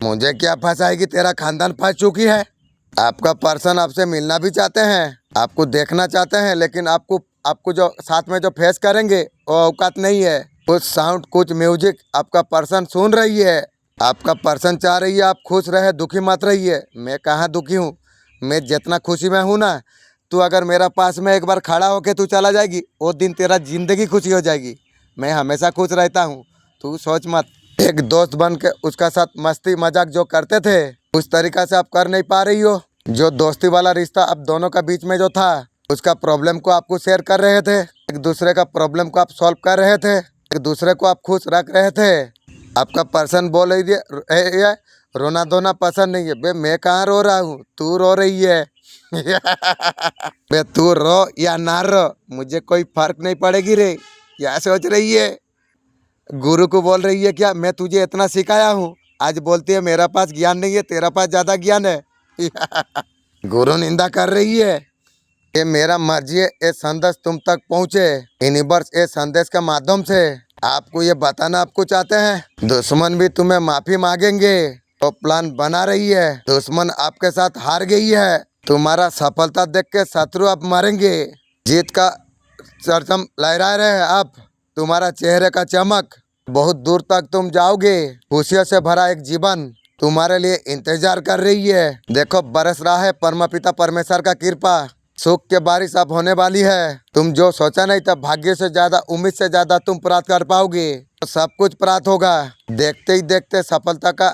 मुझे क्या फंसाएगी, तेरा खानदान फंस चुकी है। आपका पर्सन आपसे मिलना भी चाहते हैं, आपको देखना चाहते हैं, लेकिन आपको जो साथ में जो फेस करेंगे वो औकात नहीं है। कुछ साउंड, कुछ म्यूजिक आपका पर्सन सुन रही है। आपका पर्सन चाह रही है आप खुश रहे, दुखी मत रहिए। मैं कहाँ दुखी हूँ, मैं जितना खुशी में हूँ ना, तू अगर मेरा पास में एक बार खड़ा होके तू चला जाएगी, वो दिन तेरा जिंदगी खुशी हो जाएगी। मैं हमेशा खुश रहता हूँ, तू सोच मत। एक दोस्त बन के उसका साथ मस्ती मजाक जो करते थे, उस तरीका से आप कर नहीं पा रही हो। जो दोस्ती वाला रिश्ता अब दोनों का बीच में जो था, उसका प्रॉब्लम को आपको शेयर कर रहे थे। एक दूसरे का प्रॉब्लम को आप सॉल्व कर रहे थे। एक दूसरे को आप खुश रख रहे थे। आपका पर्सन बोल रही है रोना धोना पसंद नहीं है। बे मैं कहाँ रो रहा हूँ, तू रो रही है। बे तू रो या ना रो मुझे कोई फर्क नहीं पड़ेगी रे, क्या सोच रही है? गुरु को बोल रही है क्या मैं तुझे इतना सिखाया हूँ, आज बोलती है मेरा पास ज्ञान नहीं है, तेरा पास ज्यादा ज्ञान है। गुरु निंदा कर रही है। ये मेरा मर्जी है ये संदेश तुम तक पहुँचे, यूनिवर्स ये संदेश के माध्यम से आपको ये बताना आपको चाहते हैं। दुश्मन भी तुम्हें माफी मांगेंगे तो प्लान बना रही है। दुश्मन आपके साथ हार गई है, तुम्हारा सफलता देख के शत्रु अब मरेंगे। जीत का परचम लहरा रहे हैं आप, तुम्हारा चेहरे का चमक बहुत दूर तक तुम जाओगे। खुशियों से भरा एक जीवन तुम्हारे लिए इंतजार कर रही है। देखो बरस रहा है परमपिता परमेश्वर का कृपा, सुख के बारिश अब होने वाली है। तुम जो सोचा नहीं था भाग्य से ज्यादा उम्मीद से ज्यादा तुम प्राप्त कर पाओगे, तो सब कुछ प्राप्त होगा। देखते ही देखते सफलता का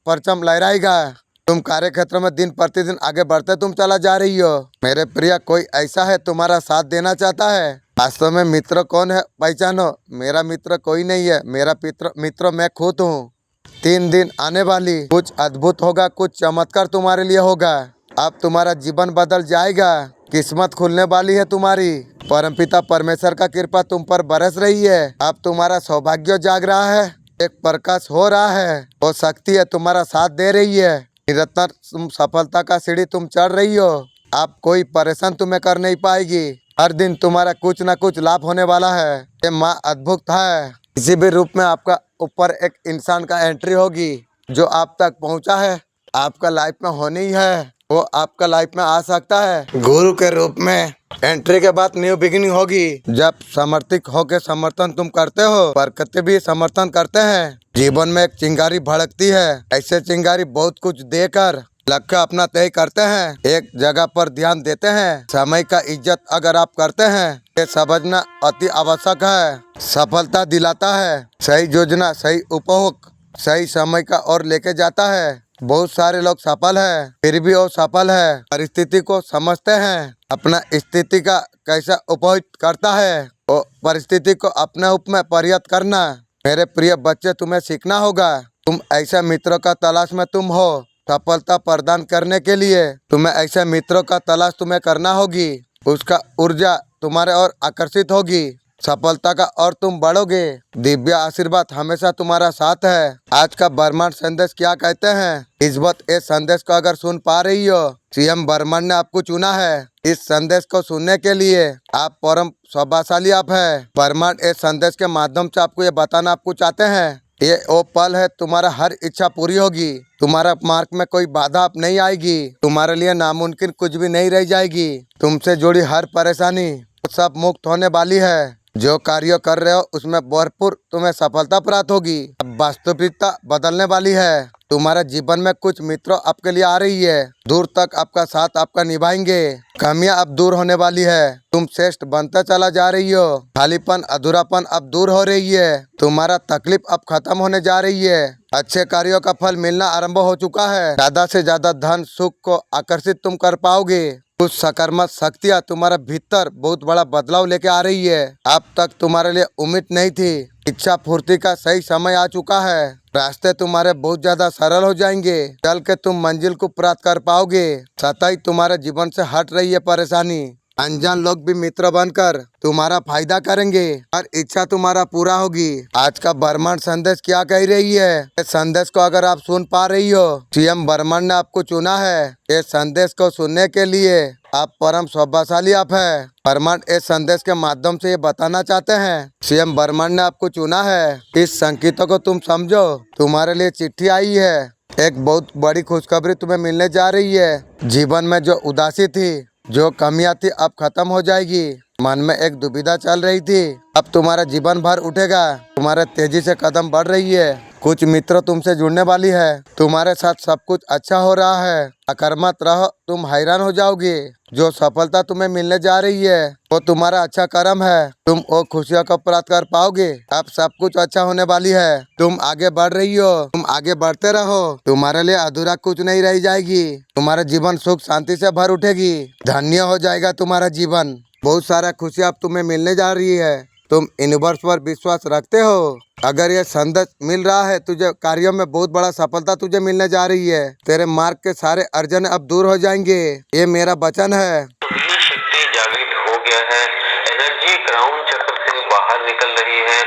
परचम लहराएगा। तुम कार्य क्षेत्र में दिन प्रतिदिन आगे बढ़ते तुम चला जा रही हो। मेरे प्रिय कोई ऐसा है तुम्हारा साथ देना चाहता है। वास्तव में मित्र कौन है पहचानो, मेरा मित्र कोई नहीं है, मेरा मित्र मैं खुद हूँ। 3 दिन आने वाली कुछ अद्भुत होगा, कुछ चमत्कार तुम्हारे लिए होगा। अब तुम्हारा जीवन बदल जाएगा, किस्मत खुलने वाली है तुम्हारी। परमपिता परमेश्वर का कृपा तुम पर बरस रही है। अब तुम्हारा सौभाग्य जाग रहा है, एक प्रकाश हो रहा है, वो शक्ति है तुम्हारा साथ दे रही है। निरंतर तुम सफलता का सीढ़ी तुम चढ़ रही हो। अब कोई परेशान तुम्हें कर नहीं पाएगी। हर दिन तुम्हारा कुछ ना कुछ लाभ होने वाला है। ये माँ अद्भुत है। किसी भी रूप में आपका ऊपर एक इंसान का एंट्री होगी जो आप तक पहुंचा है, आपका लाइफ में होनी है, वो आपका लाइफ में आ सकता है। गुरु के रूप में एंट्री के बाद न्यू बिगिनिंग होगी। जब समर्थित होकर समर्थन तुम करते हो, प्रकृति भी समर्थन करते हैं। जीवन में एक चिंगारी भड़कती है, ऐसे चिंगारी बहुत कुछ देकर लक्ष्य अपना तय करते हैं, एक जगह पर ध्यान देते हैं। समय का इज्जत अगर आप करते हैं, ये समझना अति आवश्यक है। सफलता दिलाता है, सही योजना सही उपभोग सही समय का और लेके जाता है। बहुत सारे लोग सफल हैं, फिर भी वो सफल है परिस्थिति को समझते हैं, अपना स्थिति का कैसा उपयोग करता है, वो परिस्थिति को अपने रूप में परिवर्तित करना। मेरे प्रिय बच्चे तुम्हें सीखना होगा। तुम ऐसा मित्रों का तलाश में तुम हो। सफलता प्रदान करने के लिए तुम्हें ऐसे मित्रों का तलाश तुम्हें करना होगी। उसका ऊर्जा तुम्हारे ओर आकर्षित होगी, सफलता का और तुम बढ़ोगे। दिव्य आशीर्वाद हमेशा तुम्हारा साथ है। आज का ब्रह्मांड संदेश क्या कहते हैं, इस वक्त इस संदेश को अगर सुन पा रही हो, सीएम ब्रह्मांड ने आपको चुना है। इस संदेश को सुनने के लिए आप परम सौभाग्यशाली आप है। ब्रह्मांड इस संदेश के माध्यम से आपको ये बताना आपको चाहते हैं, ये वो पल है तुम्हारा हर इच्छा पूरी होगी। तुम्हारा मार्ग में कोई बाधा अब नहीं आएगी, तुम्हारे लिए नामुमकिन कुछ भी नहीं रह जाएगी। तुमसे जुड़ी हर परेशानी सब मुक्त होने वाली है। जो कार्य कर रहे हो उसमें भरपूर तुम्हें सफलता प्राप्त होगी। अब वास्तविकता बदलने वाली है। तुम्हारे जीवन में कुछ मित्रों आपके लिए आ रही है, दूर तक आपका साथ आपका निभाएंगे। कमियां अब दूर होने वाली है, तुम श्रेष्ठ बनते चला जा रही हो। खालीपन अधूरापन अब दूर हो रही है, तुम्हारा तकलीफ अब खत्म होने जा रही है। अच्छे कार्यों का फल मिलना आरंभ हो चुका है। ज्यादा से ज्यादा धन सुख को आकर्षित तुम कर पाओगे। कुछ सकारात्मक शक्तियाँ तुम्हारे भीतर बहुत बड़ा बदलाव लेके आ रही है। अब तक तुम्हारे लिए उम्मीद नहीं थी, इच्छा पूर्ति का सही समय आ चुका है। रास्ते तुम्हारे बहुत ज्यादा सरल हो जाएंगे, चल के तुम मंजिल को प्राप्त कर पाओगे। सताई तुम्हारे जीवन से हट रही है परेशानी। अनजान लोग भी मित्र बनकर तुम्हारा फायदा करेंगे, हर इच्छा तुम्हारा पूरा होगी। आज का ब्रह्मांड संदेश क्या कह रही है, इस संदेश को अगर आप सुन पा रही हो, सीएम ब्रह्मांड ने आपको चुना है। इस संदेश को सुनने के लिए आप परम सौभाग्यशाली आप है। ब्रह्मांड इस संदेश के माध्यम से ये बताना चाहते हैं, सीएम ब्रह्मांड ने आपको चुना है। इस संकेतों को तुम समझो, तुम्हारे लिए चिट्ठी आई है। एक बहुत बड़ी खुशखबरी तुम्हें मिलने जा रही है। जीवन में जो उदासी थी, जो कमियां थी, अब खत्म हो जाएगी। मन में एक दुविधा चल रही थी, अब तुम्हारा जीवन भर उठेगा। तुम्हारे तेजी से कदम बढ़ रही है, कुछ मित्र तुमसे जुड़ने वाली है। तुम्हारे साथ सब कुछ अच्छा हो रहा है, आक्रामक रहो, तुम हैरान हो जाओगे। जो सफलता तुम्हें मिलने जा रही है वो तुम्हारा अच्छा कर्म है, तुम वो खुशियों को प्राप्त कर पाओगे। अब सब कुछ अच्छा होने वाली है, तुम आगे बढ़ रही हो, तुम आगे बढ़ते रहो। तुम्हारे लिए अधूरा कुछ नहीं रह जाएगी, तुम्हारा जीवन सुख शांति से भर उठेगी, धन्य हो जाएगा तुम्हारा जीवन। बहुत सारा खुशियाँ अब तुम्हें मिलने जा रही है। तुम यूनिवर्स पर विश्वास रखते हो, अगर ये संदेश मिल रहा है तुझे कार्यों में बहुत बड़ा सफलता तुझे मिलने जा रही है। तेरे मार्ग के सारे अर्जन अब दूर हो जाएंगे, ये मेरा वचन है। ये शक्ति जागृत हो गया है, एनर्जी क्राउन चक्र से बाहर निकल रही है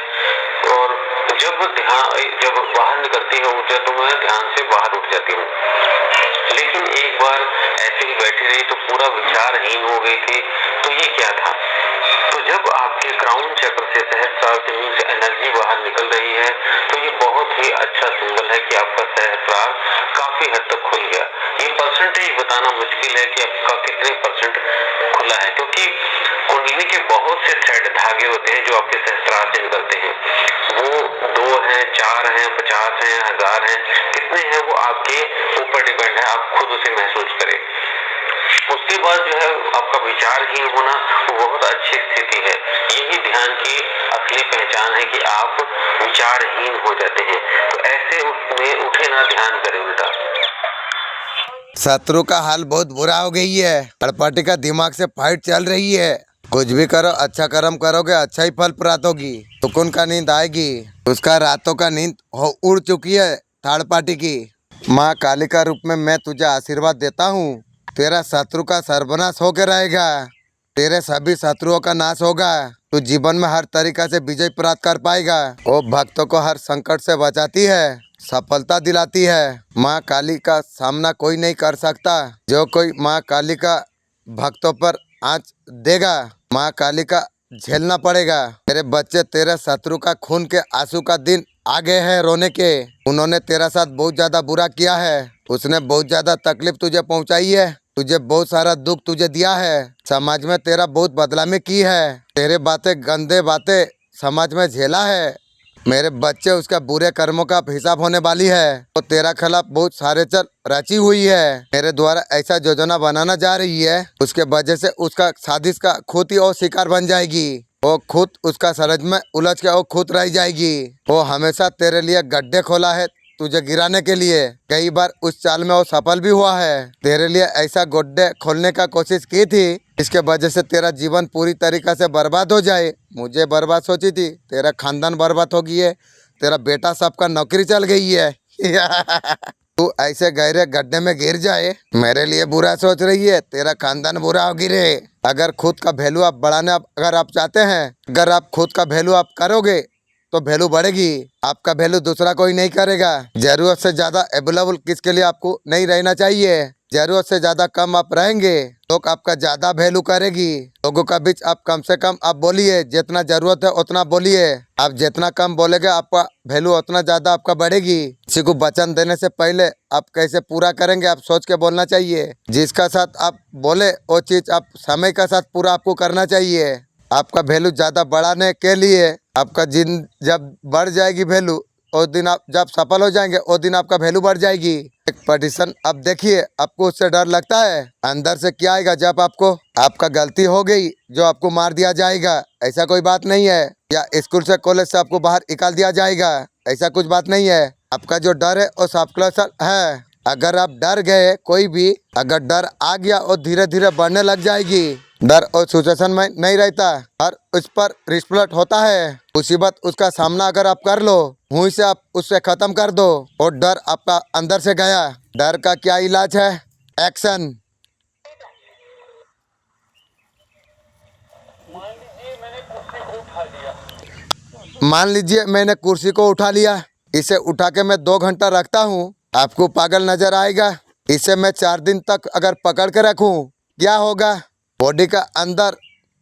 और जब बाहर निकलती है ऊर्जा तो मैं ध्यान से बाहर उठ जाती हूँ। लेकिन एक बार ऐसे ही बैठी रही तो पूरा विचारहीन हो गई थी। तो ये क्या था? तो जब आपके क्राउन चक्र से सहस्त्रार से एनर्जी बाहर निकल रही है तो ये बहुत ही अच्छा सिंबल है कि आपका सहस्त्रार काफी हद तक खुल गया। ये परसेंटेज बताना मुश्किल है कि आपका कितने परसेंट खुला है, क्योंकि कुंडली के बहुत से थ्रेड धागे होते हैं जो आपके सहस्त्रार से निकलते हैं। वो 2 हैं, 4 हैं, 50 हैं, 1000 हैं, कितने हैं वो आपके ऊपर डिपेंड है। आप खुद उसे महसूस करें। उसके बाद जो है आपका विचारहीन होना वो बहुत अच्छी स्थिति है। यही ध्यान की असली पहचान है कि आप विचारहीन हो जाते हैं। तो ऐसे में उठे ना, ध्यान करें उल्टा। शत्रु का हाल बहुत बुरा हो गई है। पार्टी का दिमाग से फाइट चल रही है। कुछ भी करो, अच्छा कर्म करोगे अच्छा ही फल प्राप्त होगी। सुकून का नींद आएगी। उसका रातों का नींद उड़ चुकी है थर्ड पार्टी की। माँ काली का रूप में मैं तुझे आशीर्वाद देता हूँ। तेरा शत्रु का सर्वनाश होकर रहेगा। तेरे सभी शत्रुओं का नाश होगा। तू जीवन में हर तरीका से विजय प्राप्त कर पाएगा। वो भक्तों को हर संकट से बचाती है, सफलता दिलाती है। माँ काली का सामना कोई नहीं कर सकता। जो कोई माँ काली का भक्तों पर आंच देगा, माँ काली का झेलना पड़ेगा। तेरे बच्चे तेरे शत्रु का खून के आंसू का दिन आ गए हैं रोने के। उन्होंने तेरा साथ बहुत ज्यादा बुरा किया है। उसने बहुत ज्यादा तकलीफ तुझे पहुंचाई है। तुझे बहुत सारा दुख तुझे दिया है। समाज में तेरा बहुत बदनामी की है। तेरे बातें गंदे बातें समाज में झेला है। मेरे बच्चे उसका बुरे कर्मों का हिसाब होने वाली है। तो तेरा खिलाफ बहुत सारे चल रची हुई है। मेरे द्वारा ऐसा योजना बनाना जा रही है, उसके वजह से उसका साजिश का खुद ही वो शिकार बन जाएगी। वो खुद उसका सरज में उलझ के वो खुद रह जाएगी। वो हमेशा तेरे लिए गड्ढे खोला है तुझे गिराने के लिए। कई बार उस चाल में वो सफल भी हुआ है। तेरे लिए ऐसा गड्ढे खोलने का कोशिश की थी इसके वजह से तेरा जीवन पूरी तरीके से बर्बाद हो जाए। मुझे बर्बाद सोची थी, तेरा खानदान बर्बाद हो गई है। तेरा बेटा सबका नौकरी चल गई है। तू ऐसे गहरे गड्ढे में गिर जाए, मेरे लिए बुरा सोच रही है। तेरा खानदान बुरा हो गिरे। अगर खुद का वैल्यू आप बढ़ाने अगर आप चाहते हैं, अगर आप खुद का वैल्यू आप करोगे तो वैल्यू बढ़ेगी। आपका वैल्यू दूसरा कोई नहीं करेगा। जरूरत से ज्यादा अवेलेबल किसके लिए आपको नहीं रहना चाहिए। जरूरत से ज्यादा कम आप रहेंगे, लोग आपका ज्यादा वैल्यू करेगी। लोगों का बीच आप कम से कम आप बोलिए, जितना जरूरत है उतना बोलिए। आप जितना कम बोलेंगे आपका वैल्यू उतना ज्यादा आपका बढ़ेगी। किसी को वचन देने से पहले आप कैसे पूरा करेंगे आप सोच के बोलना चाहिए। जिसका साथ आप बोले वो चीज आप समय का साथ पूरा आपको करना चाहिए। आपका वैल्यू ज्यादा बढ़ाने के लिए आपका जब बढ़ जाएगी वैल्यू, उस दिन आप जब सफल हो जाएंगे उस दिन आपका वैल्यू बढ़ जाएगी। एक पटिशन अब देखिए, आपको उससे डर लगता है। अंदर से क्या आएगा जब आपका गलती हो गई जो आपको मार दिया जाएगा, ऐसा कोई बात नहीं है। या स्कूल से कॉलेज से आपको बाहर निकाल दिया जाएगा, ऐसा कुछ बात नहीं है। आपका जो डर है वो सबका है। अगर आप डर गए, कोई भी अगर डर आ गया और धीरे धीरे बढ़ने लग जाएगी। डर और सिचुएशन में नहीं रहता, और उस पर रिस्पलेट होता है। मुसीबत उसका सामना अगर आप कर लो, वहीं से आप उससे खत्म कर दो और डर आपका अंदर से गया। डर का क्या इलाज है? एक्शन। मान लीजिए मैंने कुर्सी को उठा लिया। इसे उठा के मैं 2 घंटा रखता हूँ, आपको पागल नजर आएगा। इसे मैं 4 दिन तक अगर पकड़ के रखूँ, क्या होगा? बॉडी का अंदर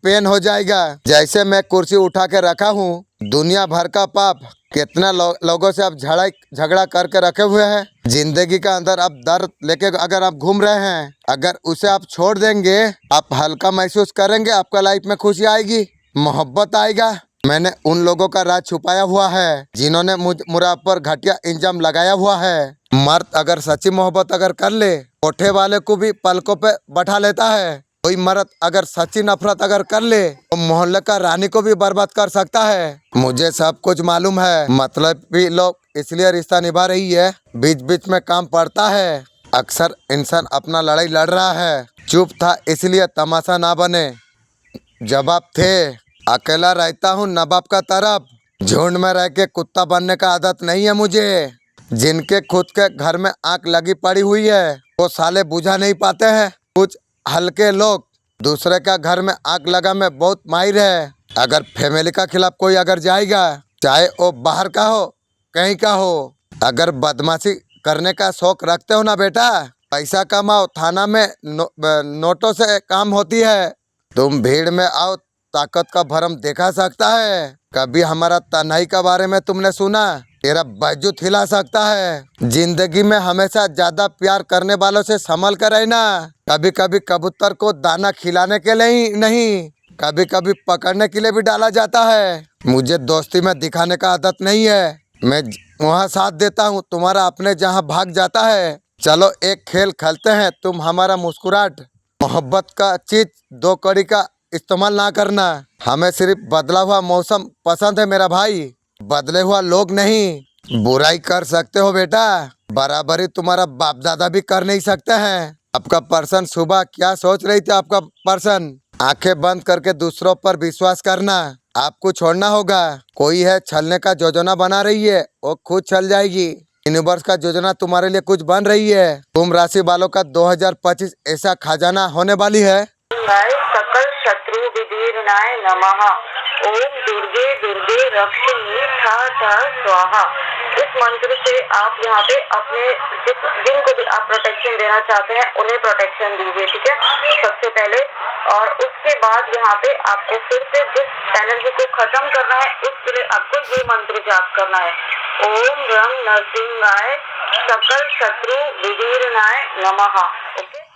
पेन हो जाएगा। जैसे मैं कुर्सी उठा के रखा हूँ, दुनिया भर का पाप कितना लोगों से आप झगड़ा करके रखे हुए हैं। जिंदगी का अंदर आप दर्द लेके अगर आप घूम रहे हैं, अगर उसे आप छोड़ देंगे, आप हल्का महसूस करेंगे। आपका लाइफ में खुशी आएगी, मोहब्बत आएगा। मैंने उन लोगों का राज छुपाया हुआ है जिन्होंने मुझ पर घटिया इंजाम लगाया हुआ है। मर्द अगर सच्ची मोहब्बत अगर कर ले, कोठे वाले को भी पलकों पे बैठा लेता है। कोई मर्द अगर सच्ची नफरत अगर कर ले, तो मोहल्ले का रानी को भी बर्बाद कर सकता है। मुझे सब कुछ मालूम है, मतलब भी लोग इसलिए रिश्ता निभा रही है। बीच बीच में काम पड़ता है। अक्सर इंसान अपना लड़ाई लड़ रहा है, चुप था इसलिए तमाशा ना बने। जवाब थे, अकेला रहता हूँ नवाब का तरफ, झुंड में रह के कुत्ता बनने का आदत नहीं है मुझे। जिनके खुद के घर में आग लगी पड़ी हुई है वो साले बुझा नहीं पाते हैं। कुछ हल्के लोग दूसरे का घर में आग लगा में बहुत माहिर है। अगर फैमिली का खिलाफ कोई अगर जाएगा, चाहे वो बाहर का हो कहीं का हो, अगर बदमाशी करने का शौक रखते हो ना बेटा, पैसा कमाओ, थाना में नोटों से काम होती है। तुम भीड़ में आओ, ताकत का भरम देखा सकता है। कभी हमारा तन्हाई के बारे में तुमने सुना? तेरा वजूद हिला सकता है। जिंदगी में हमेशा ज्यादा प्यार करने वालों से संभल कर रहना। कभी कभी कबूतर को दाना खिलाने के लिए ही नहीं, कभी कभी पकड़ने के लिए भी डाला जाता है। मुझे दोस्ती में दिखाने का आदत नहीं है। मैं वहाँ साथ देता हूँ, तुम्हारा अपने जहाँ भाग जाता है। चलो एक खेल खेलते हैं। तुम हमारा मुस्कुराहट मोहब्बत का चीज दो कड़ी का इस्तेमाल ना करना। हमें सिर्फ बदला हुआ मौसम पसंद है मेरा भाई, बदले हुआ लोग नहीं। बुराई कर सकते हो बेटा, बराबरी तुम्हारा बाप दादा भी कर नहीं सकते हैं। आपका पर्सन सुबह क्या सोच रही थी? आपका पर्सन आंखें बंद करके दूसरों पर विश्वास करना। आपको छोड़ना होगा। कोई है छलने का योजना बना रही है, वो खुद छल जाएगी। यूनिवर्स का योजना तुम्हारे लिए कुछ बन रही है। तुम राशि वालों का 2025 ऐसा खजाना होने वाली है। सकल शत्रु विदीर्णाय नमः। ओम दुर्गे दुर्गे रक्षिणी था स्वाहा। इस मंत्र से आप यहाँ पे अपने जिनको भी आप प्रोटेक्शन देना चाहते हैं उन्हें प्रोटेक्शन दीजिए, ठीक है, सबसे पहले। और उसके बाद यहाँ पे आपको फिर से जिस एनर्जी को खत्म करना है उसके लिए आपको ये मंत्र जाप करना है। ओम रंग नरसिंहाय सकल शत्रु विदीर्णाय नमः। ओके।